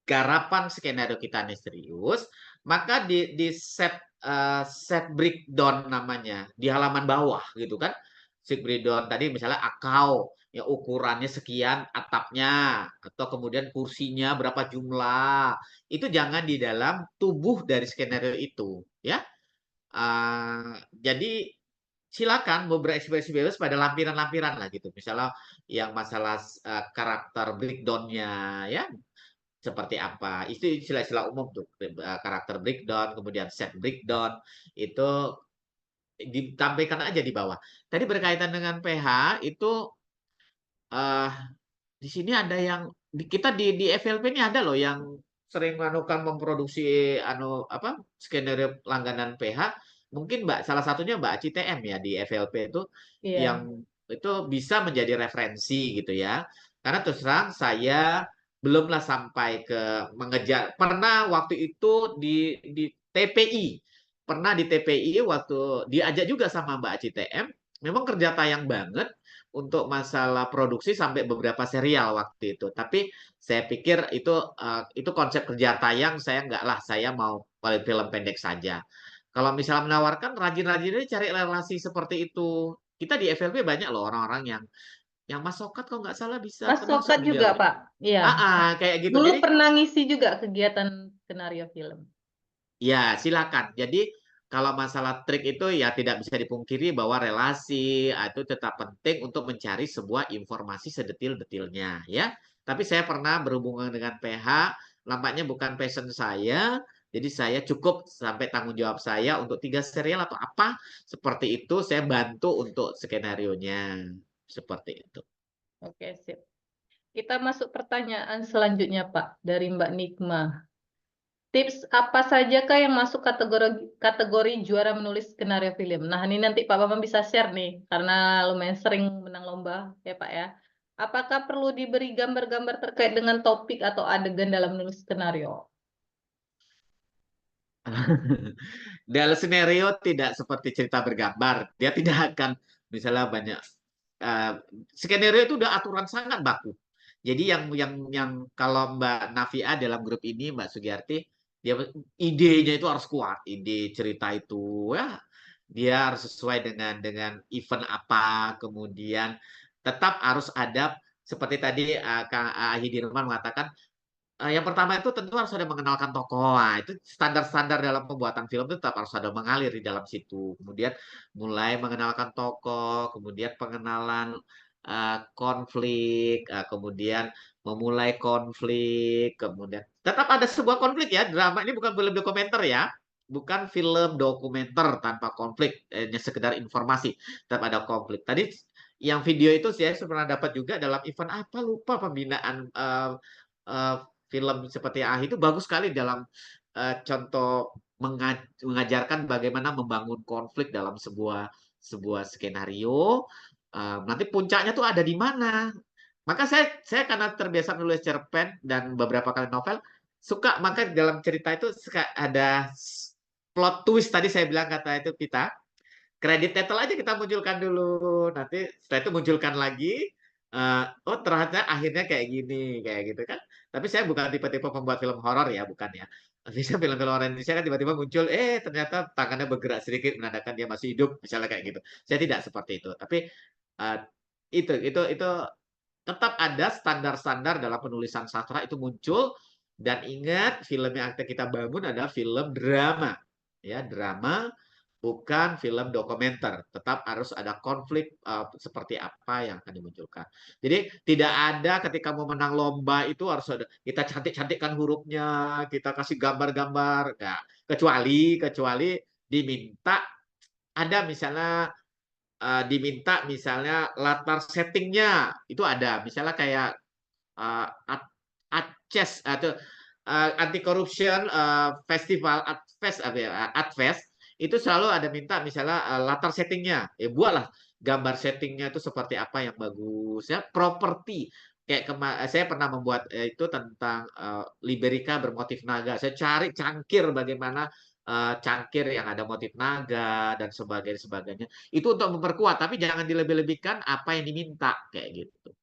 garapan skenario kita ini serius, maka di set breakdown namanya di halaman bawah gitu kan. Set breakdown tadi misalnya akau ya ukurannya sekian atapnya atau kemudian kursinya berapa jumlah. Itu jangan di dalam tubuh dari skenario itu ya. Jadi silakan mau berekspresi bebas pada lampiran-lampiran lah gitu. Misalnya yang masalah karakter breakdown-nya ya seperti apa. Itu istilah-istilah umum tuh karakter breakdown, kemudian set breakdown itu ditampilkan aja di bawah. Tadi berkaitan dengan PH itu di sini ada yang kita di FLP ini ada loh yang sering memproduksi skenario langganan PH. Mungkin salah satunya Mbak CTM ya di FLP itu yang itu bisa menjadi referensi gitu ya. Karena terus terang saya belumlah sampai ke mengejar. Pernah waktu itu di TPI. Pernah di TPI waktu diajak juga sama Mbak CTM. Memang kerja tayang banget untuk masalah produksi sampai beberapa serial waktu itu. Tapi saya pikir itu konsep kerja tayang saya enggak lah, saya mau paling film pendek saja. Kalau misalnya menawarkan rajin-rajin cari relasi seperti itu. Kita di FLP banyak loh orang-orang yang Mas Sokat kok nggak salah bisa Mas Sokat juga, Pak. Iya. Kayak gitu. Dulu Jadi pernah ngisi juga kegiatan skenario film. ya, silakan. Jadi kalau masalah trik itu ya tidak bisa dipungkiri bahwa relasi itu tetap penting untuk mencari sebuah informasi sedetil-detilnya ya. Tapi saya pernah berhubungan dengan PH, nampaknya bukan passion saya. Jadi saya cukup sampai tanggung jawab saya untuk 3 serial atau apa seperti itu saya bantu untuk skenario-nya. Seperti itu. Oke, sip. Kita masuk pertanyaan selanjutnya, Pak, dari Mbak Nikma. Tips apa saja kah yang masuk kategori juara menulis skenario film? Nah, ini nanti Pak Bambang bisa share nih, karena lumayan sering menang lomba ya Pak ya. Apakah perlu diberi gambar-gambar terkait dengan topik atau adegan dalam menulis skenario? Dalam skenario tidak seperti cerita bergambar. Dia tidak akan misalnya banyak skenario itu udah aturan sangat baku. Jadi yang kalau Mbak Navia dalam grup ini Mbak Sugiyarti dia idenya itu harus kuat, ide cerita itu ya dia harus sesuai dengan event apa, kemudian tetap harus ada seperti tadi Kak Ahi Dirman mengatakan yang pertama itu tentu harus ada mengenalkan tokoh. Nah, itu standar-standar dalam pembuatan film itu tetap harus ada mengalir di dalam situ. Kemudian mulai mengenalkan tokoh, kemudian pengenalan konflik, kemudian memulai konflik, kemudian tetap ada sebuah konflik ya. Drama ini bukan film dokumenter ya. Bukan film dokumenter tanpa konflik, hanya sekedar informasi. Tetap ada konflik. Tadi yang video itu saya pernah dapat juga dalam event apa lupa pembinaan film seperti Ah itu bagus sekali dalam contoh mengajarkan bagaimana membangun konflik dalam sebuah skenario. Nanti puncaknya tuh ada di mana? Maka saya karena terbiasa nulis cerpen dan beberapa kali novel, suka, maka dalam cerita itu suka ada plot twist tadi saya bilang kata itu kita. Kredit title aja kita munculkan dulu. Nanti setelah itu munculkan lagi. Oh ternyata akhirnya kayak gini, kayak gitu kan. Tapi saya bukan tipe-tipe pembuat film horor ya, bukan ya. Bisa film-film horor Indonesia kan tiba-tiba muncul, ternyata tangannya bergerak sedikit menandakan dia masih hidup, misalnya kayak gitu. Saya tidak seperti itu. Tapi uh, itu tetap ada standar-standar dalam penulisan sastra itu muncul. Dan ingat, film yang akan kita bangun adalah film drama, ya drama, bukan film dokumenter. Tetap harus ada konflik seperti apa yang akan dimunculkan. Jadi tidak ada ketika mau menang lomba itu harus ada kita cantik-cantikkan hurufnya, kita kasih gambar-gambar. Nah, kecuali diminta ada misalnya diminta misalnya latar settingnya itu ada misalnya kayak ACES atau anti corruption festival Adfest itu selalu ada minta misalnya latar settingnya buatlah gambar settingnya itu seperti apa yang bagus ya properti kayak saya pernah membuat itu tentang Liberica bermotif naga. Saya cari cangkir bagaimana cangkir yang ada motif naga dan sebagainya itu untuk memperkuat tapi jangan dilebih-lebihkan apa yang diminta kayak gitu.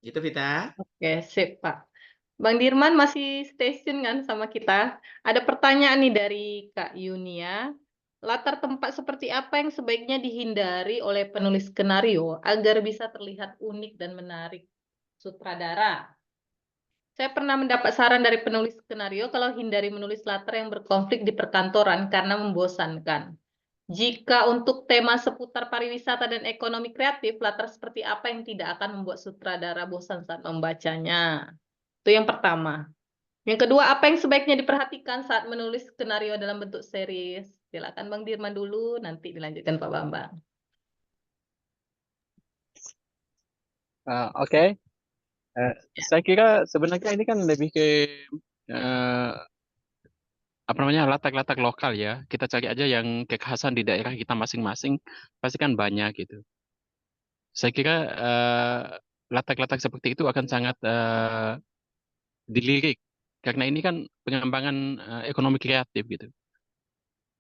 Gitu Vita. Oke, sip, Pak. Bang Dirman masih stay tune kan sama kita? Ada pertanyaan nih dari Kak Yunia. Latar tempat seperti apa yang sebaiknya dihindari oleh penulis skenario agar bisa terlihat unik dan menarik sutradara? Saya pernah mendapat saran dari penulis skenario kalau hindari menulis latar yang berkonflik di perkantoran karena membosankan. Jika untuk tema seputar pariwisata dan ekonomi kreatif, latar seperti apa yang tidak akan membuat sutradara bosan saat membacanya? Itu yang pertama. Yang kedua, apa yang sebaiknya diperhatikan saat menulis skenario dalam bentuk series? Silakan Bang Dirman dulu, nanti dilanjutkan Pak Bambang. Oke. Saya kira sebenarnya ini kan lebih ke apa namanya latak-latak lokal ya. Kita cari aja yang kekhasan di daerah kita masing-masing, pasti kan banyak gitu. Saya kira latak-latak seperti itu akan sangat dilirik karena ini kan pengembangan ekonomi kreatif gitu.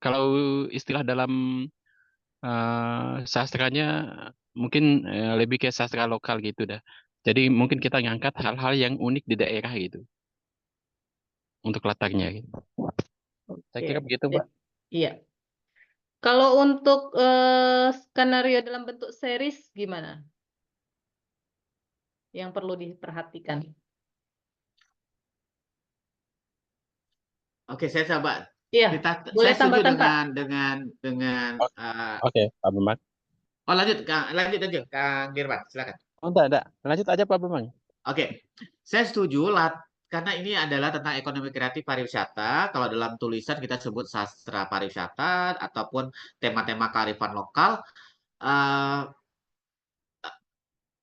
Kalau istilah dalam sastranya mungkin lebih ke sastra lokal gitu dah. Jadi mungkin kita ngangkat hal-hal yang unik di daerah gitu untuk latarnya gitu. Saya kira begitu, Mbak. Iya. Kalau untuk skenario dalam bentuk series gimana? Yang perlu diperhatikan. Oke, saya coba. Iya, boleh Saya setuju tambahkan, Pak. dengan Oke, Pak Bambang. Oh, lanjut aja, Kang Dirman, silakan. Oh, enggak. Lanjut aja Pak Bambang. Oke, saya setuju karena ini adalah tentang ekonomi kreatif pariwisata. Kalau dalam tulisan kita sebut sastra pariwisata ataupun tema-tema kearifan lokal,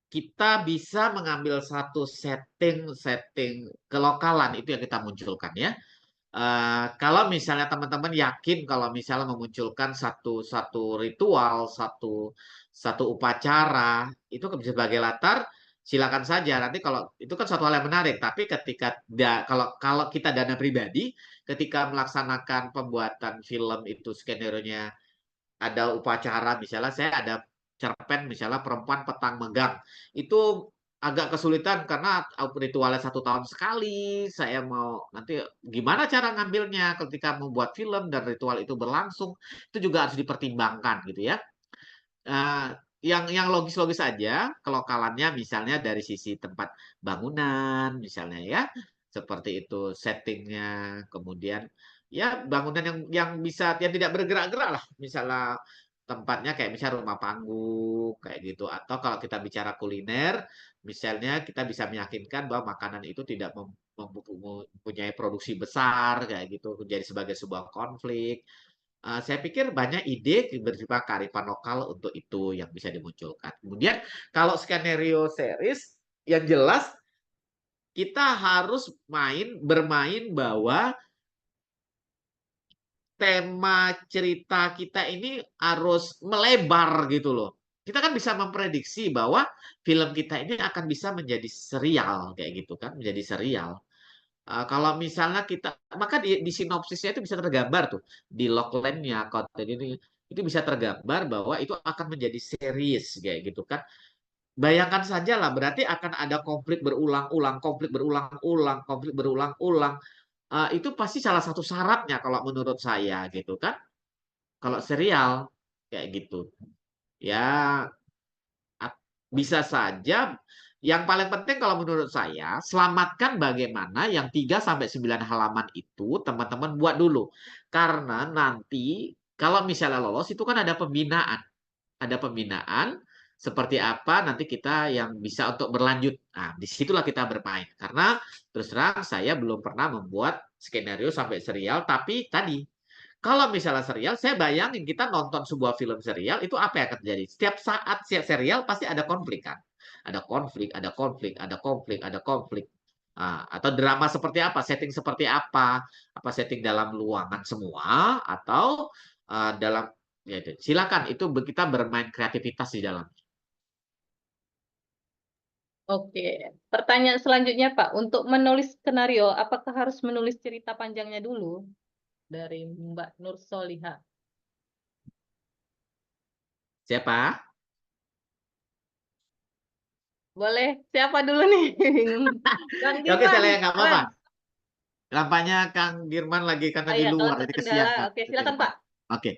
kita bisa mengambil satu setting kelokalan itu yang kita munculkan ya. Kalau misalnya teman-teman yakin kalau misalnya memunculkan satu ritual, satu upacara itu sebagai latar, silakan saja. Nanti kalau itu kan suatu hal yang menarik, tapi ketika kalau kita dana pribadi, ketika melaksanakan pembuatan film itu skenario-nya ada upacara, misalnya saya ada cerpen misalnya perempuan petang megang, itu agak kesulitan karena ritualnya 1 tahun sekali. Saya mau nanti gimana cara ngambilnya ketika membuat film dan ritual itu berlangsung, itu juga harus dipertimbangkan gitu ya. Yang logis-logis aja kelokalannya misalnya dari sisi tempat bangunan misalnya ya, seperti itu settingnya, kemudian ya bangunan yang bisa yang tidak bergerak-gerak lah, misalnya tempatnya kayak misalnya rumah panggung kayak gitu, atau kalau kita bicara kuliner misalnya kita bisa meyakinkan bahwa makanan itu tidak mempunyai produksi besar kayak gitu jadi sebagai sebuah konflik. Saya pikir banyak ide bersifat kearifan lokal untuk itu yang bisa dimunculkan. Kemudian kalau skenario series yang jelas kita harus bermain bahwa tema cerita kita ini harus melebar gitu loh. kita kan bisa memprediksi bahwa film kita ini akan bisa menjadi serial kayak gitu kan, menjadi serial. Kalau misalnya kita, maka di sinopsisnya itu bisa tergambar tuh di logline-nya konten ini itu bisa tergambar bahwa itu akan menjadi series kayak gitu kan. Bayangkan saja lah, berarti akan ada konflik berulang-ulang, konflik berulang-ulang, konflik berulang-ulang. Itu pasti salah satu syaratnya kalau menurut saya gitu kan. Kalau serial kayak gitu, ya bisa saja. Yang paling penting kalau menurut saya, selamatkan bagaimana yang 3-9 halaman itu teman-teman buat dulu. Karena nanti kalau misalnya lolos itu kan ada pembinaan. Ada pembinaan seperti apa nanti kita yang bisa untuk berlanjut. Nah, disitulah kita bermain. Karena terus terang saya belum pernah membuat skenario sampai serial, tapi tadi kalau misalnya serial, saya bayangin kita nonton sebuah film serial, itu apa yang akan terjadi? Setiap saat setiap serial pasti ada konflik kan? Ada konflik, ada konflik, ada konflik, ada konflik. Atau drama seperti apa, setting seperti apa setting dalam ruangan semua, atau dalam, ya, silakan itu kita bermain kreativitas di dalam. Oke, pertanyaan selanjutnya Pak, untuk menulis skenario, apakah harus menulis cerita panjangnya dulu? Dari Mbak Nur Soliha. Siapa? Boleh, siapa dulu nih? Kang Ya, oke, Dirman. saya nggak apa-apa. Lampanya Kang Dirman lagi karena di Iya, kalau luar, jadi terkendala. kesiangan. Oke, silakan Pak. Oke.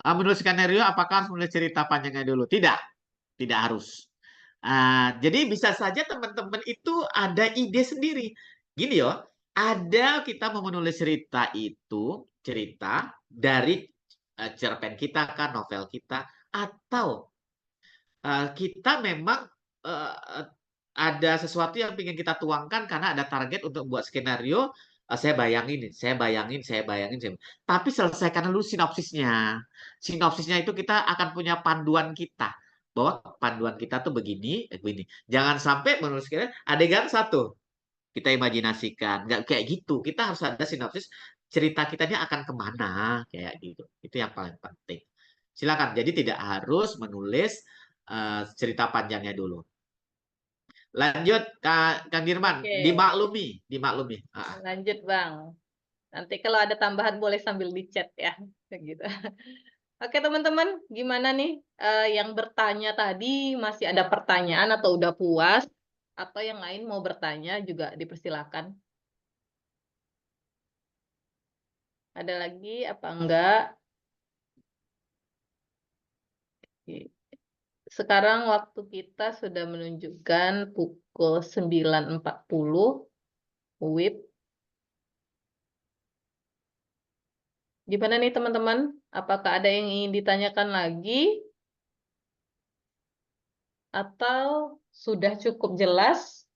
Menulis skenario, apakah harus menulis cerita panjangnya dulu? Tidak, tidak harus. Jadi bisa saja teman-teman itu ada ide sendiri. Gini yo, ada kita mau menulis cerita itu, cerita dari cerpen kita kan, novel kita, atau kita memang ada sesuatu yang ingin kita tuangkan karena ada target untuk buat skenario. Saya bayangin. Tapi selesaikan dulu sinopsisnya. Sinopsisnya itu kita akan punya panduan kita. Bahwa panduan kita tuh begini, begini. Jangan sampai menulis adegan 1. Kita imajinasikan. Nggak kayak gitu. Kita harus ada sinopsis. Cerita kita ini akan kemana. Kayak gitu. Itu yang paling penting. Silakan. Jadi tidak harus menulis cerita panjangnya dulu. Lanjut Kang Dirman, Oke. dimaklumi. Lanjut Bang. Nanti kalau ada tambahan boleh sambil di chat ya. Gitu. Oke teman-teman, gimana nih yang bertanya tadi, masih ada pertanyaan atau udah puas? Atau yang lain mau bertanya juga dipersilakan. Ada lagi apa enggak? Sekarang waktu kita sudah menunjukkan pukul 9.40 WIB. Gimana nih teman-teman? Apakah ada yang ingin ditanyakan lagi? Atau sudah cukup jelas?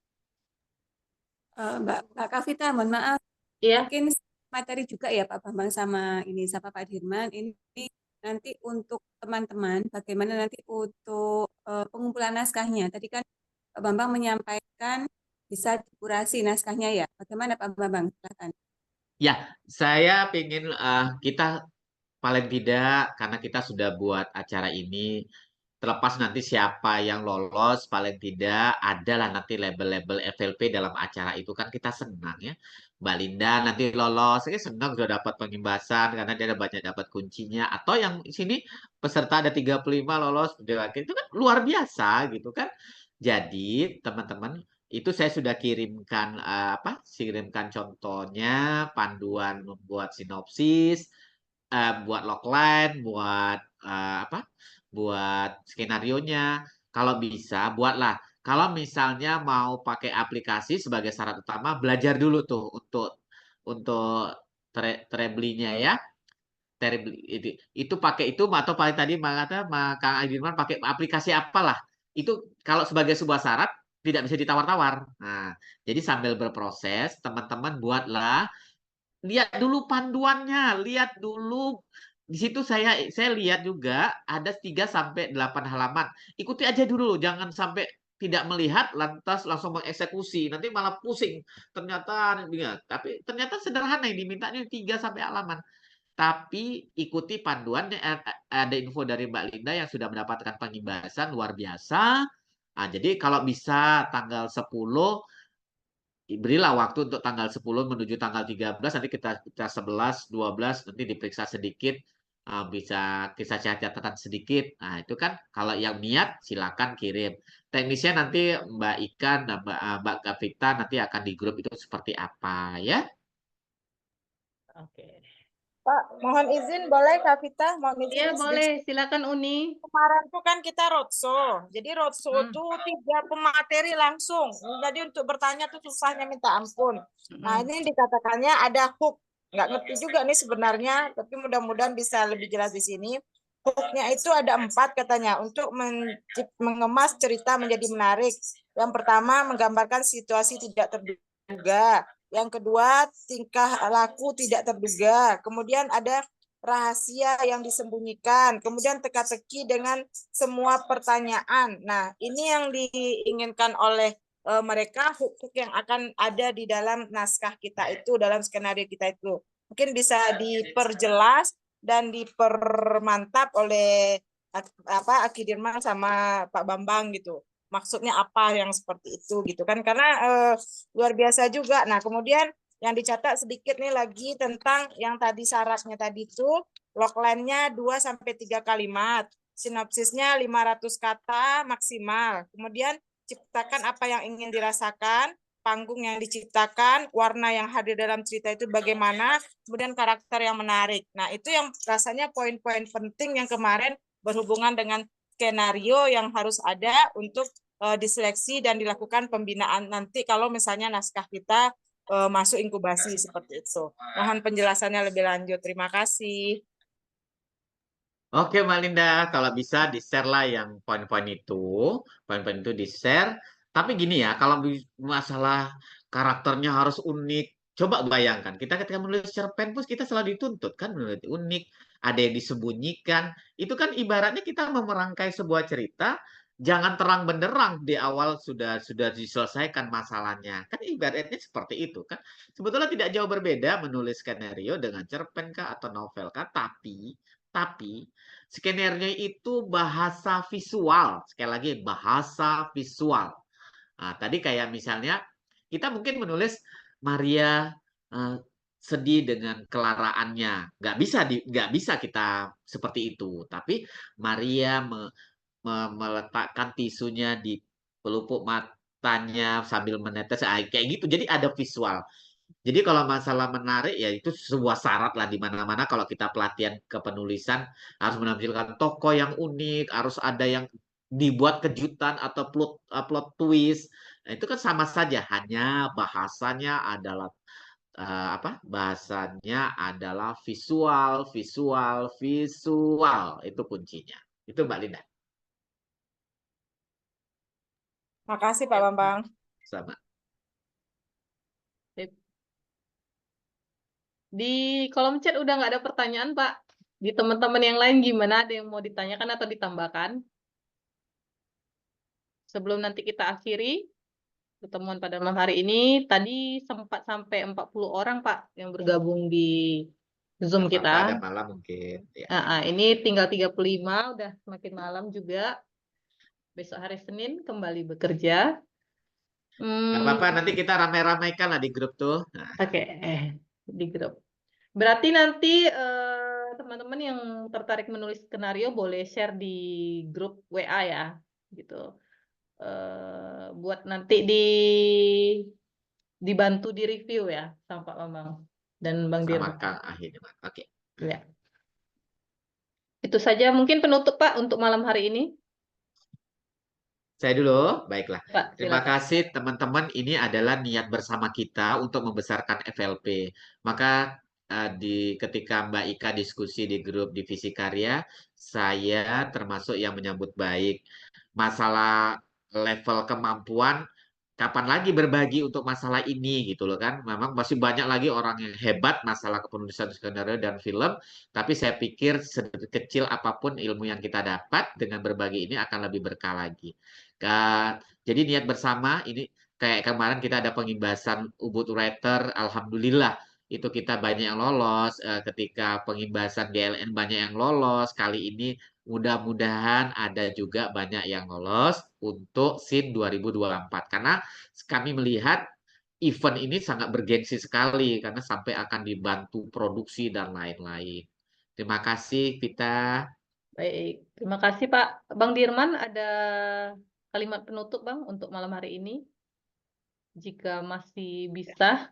Mbak Kavita, mohon maaf. Iya. Mungkin materi juga ya Pak Bambang sama Pak Dirman. Ini nanti untuk teman-teman, bagaimana nanti untuk pengumpulan naskahnya. Tadi kan Pak Bambang menyampaikan bisa dikurasi naskahnya ya. Bagaimana Pak Bambang? Silakan. Ya, saya ingin kita paling tidak, karena kita sudah buat acara ini, terlepas nanti siapa yang lolos, paling tidak adalah nanti label-label FLP dalam acara itu kan kita senang ya. Mbak Linda nanti lolos, saya senang sudah dapat pengimbasan karena dia ada banyak dapat kuncinya. Atau yang di sini peserta ada 35 lolos, itu kan luar biasa gitu kan. Jadi teman-teman, itu saya sudah kirimkan kirimkan contohnya, panduan membuat sinopsis, buat logline, buat buat skenarionya. Kalau bisa buatlah. Kalau misalnya mau pakai aplikasi sebagai syarat utama, belajar dulu tuh untuk Trebly-nya ya. Itu pakai itu, atau paling tadi Kang Adirman pakai aplikasi apalah. Itu kalau sebagai sebuah syarat tidak bisa ditawar-tawar. Nah, jadi sambil berproses, teman-teman buatlah, lihat dulu panduannya, lihat dulu. Di situ saya lihat juga ada 3-8 halaman. Ikuti aja dulu, jangan sampai tidak melihat lantas langsung mengeksekusi. Nanti malah pusing. Ternyata sederhana yang dimintanya 3 sampai halaman. tapi ikuti panduan. Ada info dari Mbak Linda yang sudah mendapatkan pengimbasan luar biasa. Nah, jadi kalau bisa tanggal 10, berilah waktu untuk tanggal 10 menuju tanggal 13, nanti kita 11, 12, nanti diperiksa sedikit, bisa kisah catatan sedikit. Nah, itu kan kalau yang niat silakan kirim. Teknisnya nanti Mbak Ika dan Mbak Gavita nanti akan di grup itu seperti apa ya. Oke. Pak, mohon izin boleh Kak Vita, mohon izin Iya nih boleh, sedikit. silakan Uni. Kemarin tuh kan kita roadshow. Jadi roadshow Hmm. tuh 3 pemateri langsung. Jadi untuk bertanya tuh susahnya minta ampun. Nah, ini dikatakannya ada hook. Nggak ngerti juga nih sebenarnya, tapi mudah-mudahan bisa lebih jelas di sini. Hooknya itu ada 4 katanya untuk mengemas cerita menjadi menarik. Yang pertama, menggambarkan situasi tidak terduga. Yang kedua, tingkah laku tidak terduga. Kemudian ada rahasia yang disembunyikan. Kemudian teka-teki dengan semua pertanyaan. Nah, ini yang diinginkan oleh mereka, hook yang akan ada di dalam naskah kita itu, dalam skenario kita itu. Mungkin bisa diperjelas dan dipermantap oleh Aki Dirman sama Pak Bambang gitu. Maksudnya apa yang seperti itu gitu kan, karena luar biasa juga. Nah, kemudian yang dicatat sedikit nih lagi tentang yang tadi syaratnya tadi itu, logline-nya 2-3 kalimat, sinopsisnya 500 kata maksimal, kemudian ciptakan apa yang ingin dirasakan, panggung yang diciptakan, warna yang hadir dalam cerita itu bagaimana, kemudian karakter yang menarik. Nah, itu yang rasanya poin-poin penting yang kemarin berhubungan dengan skenario yang harus ada untuk diseleksi dan dilakukan pembinaan nanti kalau misalnya naskah kita masuk inkubasi seperti itu. Mohon penjelasannya lebih lanjut. Terima kasih. Oke Mbak Linda, kalau bisa di-share lah yang poin-poin itu di-share. Tapi gini ya, kalau masalah karakternya harus unik, coba bayangkan, kita ketika menulis cerpen pun kita selalu dituntut kan menulis unik, ada yang disembunyikan. Itu kan ibaratnya kita memerangkai sebuah cerita, jangan terang benderang di awal sudah diselesaikan masalahnya. Kan ibaratnya seperti itu kan. Sebetulnya tidak jauh berbeda menulis skenario dengan cerpen kah atau novel kah, tapi skenario itu bahasa visual. Sekali lagi, bahasa visual. Nah, tadi kayak misalnya, kita mungkin menulis Maria sedih dengan kelaraannya. Nggak bisa kita seperti itu. Tapi Maria meletakkan tisunya di pelupuk matanya sambil menetes. Kayak gitu. Jadi ada visual. Jadi kalau masalah menarik ya itu sebuah syarat lah di mana-mana kalau kita pelatihan kepenulisan harus menampilkan tokoh yang unik, harus ada yang dibuat kejutan atau plot twist. Nah, itu kan sama saja, hanya bahasanya adalah bahasanya adalah visual, visual, visual. Itu kuncinya. Itu Mbak Linda. Makasih Pak Bambang. Sama. Di kolom chat udah nggak ada pertanyaan, Pak. Di teman-teman yang lain gimana? Ada yang mau ditanyakan atau ditambahkan? Sebelum nanti kita akhiri pertemuan pada malam hari ini, tadi sempat sampai 40 orang, Pak, yang bergabung di Zoom kita. Ada malam mungkin. Ya. Ini tinggal 35, udah semakin malam juga. Besok hari Senin kembali bekerja. Nggak apa-apa, nanti kita rame-ramaikan lah di grup tuh. Nah. Oke, di grup. Berarti nanti teman-teman yang tertarik menulis skenario boleh share di grup WA ya, gitu. Buat nanti dibantu di review ya sama Pak Bambang dan Bang Dirman. Sama Kang Ahid. Oke. Ya. Itu saja mungkin penutup Pak untuk malam hari ini. Saya dulu, baiklah. Pak, Terima silakan. kasih teman-teman. Ini adalah niat bersama kita untuk membesarkan FLP. Maka ketika Mbak Ika diskusi di grup divisi karya, saya termasuk yang menyambut baik. Masalah level kemampuan, kapan lagi berbagi untuk masalah ini gitu loh kan. Memang masih banyak lagi orang yang hebat masalah kepenulisan skenario dan film, tapi saya pikir kecil apapun ilmu yang kita dapat dengan berbagi ini akan lebih berkah lagi. Jadi niat bersama ini kayak kemarin kita ada pengimbasan Ubud Writer, alhamdulillah itu kita banyak yang lolos, ketika pengimbasan GLN banyak yang lolos, kali ini mudah-mudahan ada juga banyak yang lolos untuk SIN 2024. Karena kami melihat event ini sangat bergengsi sekali karena sampai akan dibantu produksi dan lain-lain. Terima kasih, Vita. Baik, terima kasih Pak. Bang Dirman, ada kalimat penutup Bang untuk malam hari ini? Jika masih bisa.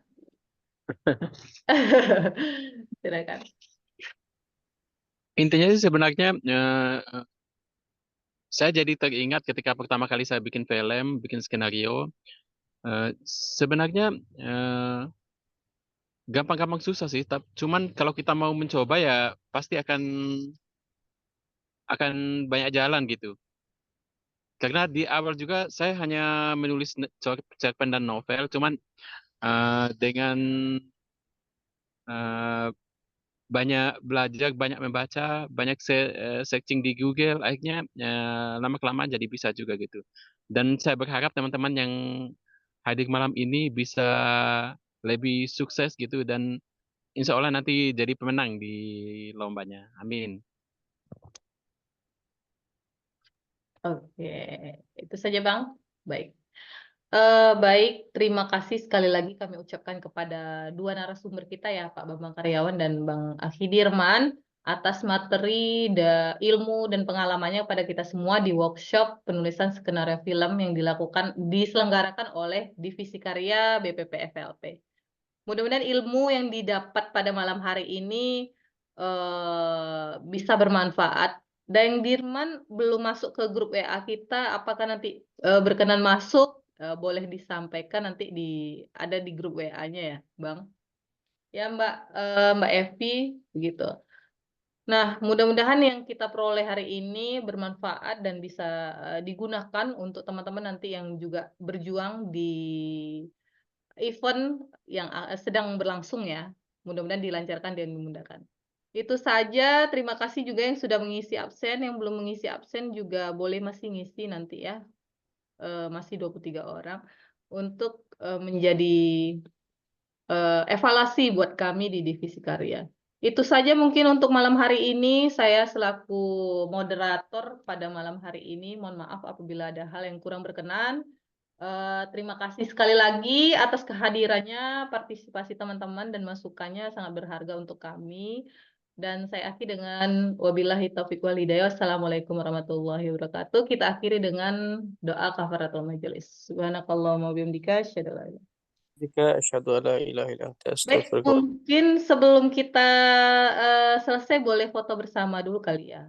Silakan. Intinya sih sebenarnya saya jadi teringat ketika pertama kali saya bikin film, bikin skenario. Sebenarnya gampang-gampang susah sih, cuman kalau kita mau mencoba ya pasti akan banyak jalan gitu. Karena di awal juga saya hanya menulis cerpen dan novel, cuman dengan banyak belajar, banyak membaca, banyak searching di Google, akhirnya lama-kelamaan jadi bisa juga gitu. Dan saya berharap teman-teman yang hadir malam ini bisa lebih sukses gitu dan insya Allah nanti jadi pemenang di lombanya. Amin. Oke, itu saja Bang. Baik. Baik, terima kasih sekali lagi kami ucapkan kepada dua narasumber kita ya, Pak Bambang Karyawan dan Bang Akhi Dirman, atas materi, ilmu, dan pengalamannya pada kita semua di workshop penulisan skenario film yang diselenggarakan oleh Divisi Karya BPP FLP. Mudah-mudahan ilmu yang didapat pada malam hari ini bisa bermanfaat. Dan Dirman belum masuk ke grup WA kita, apakah nanti berkenan masuk? Boleh disampaikan nanti ada di grup WA-nya ya, Bang. Ya Mbak Evi, begitu. Nah, mudah-mudahan yang kita peroleh hari ini bermanfaat dan bisa digunakan untuk teman-teman nanti yang juga berjuang di event yang sedang berlangsung ya. Mudah-mudahan dilancarkan dan dimudahkan. Itu saja, terima kasih juga yang sudah mengisi absen, yang belum mengisi absen juga boleh masih ngisi nanti ya. Masih 23 orang untuk menjadi evaluasi buat kami di Divisi Karya. Itu saja mungkin untuk malam hari ini. Saya selaku moderator pada malam hari ini, mohon maaf apabila ada hal yang kurang berkenan. Terima kasih sekali lagi atas kehadirannya, partisipasi teman-teman dan masukannya sangat berharga untuk kami. Dan saya akhiri dengan wabillahi taufiq wal hidayah. Wassalamualaikum warahmatullahi wabarakatuh. Kita akhiri dengan doa kafaratul majelis. Subhanakallahumma wa bihamdika asyhadu an la Asyhadu an la ilaha illa anta Baik, astaghfiruka wa atubu ilaik. mungkin sebelum kita selesai boleh foto bersama dulu kali ya.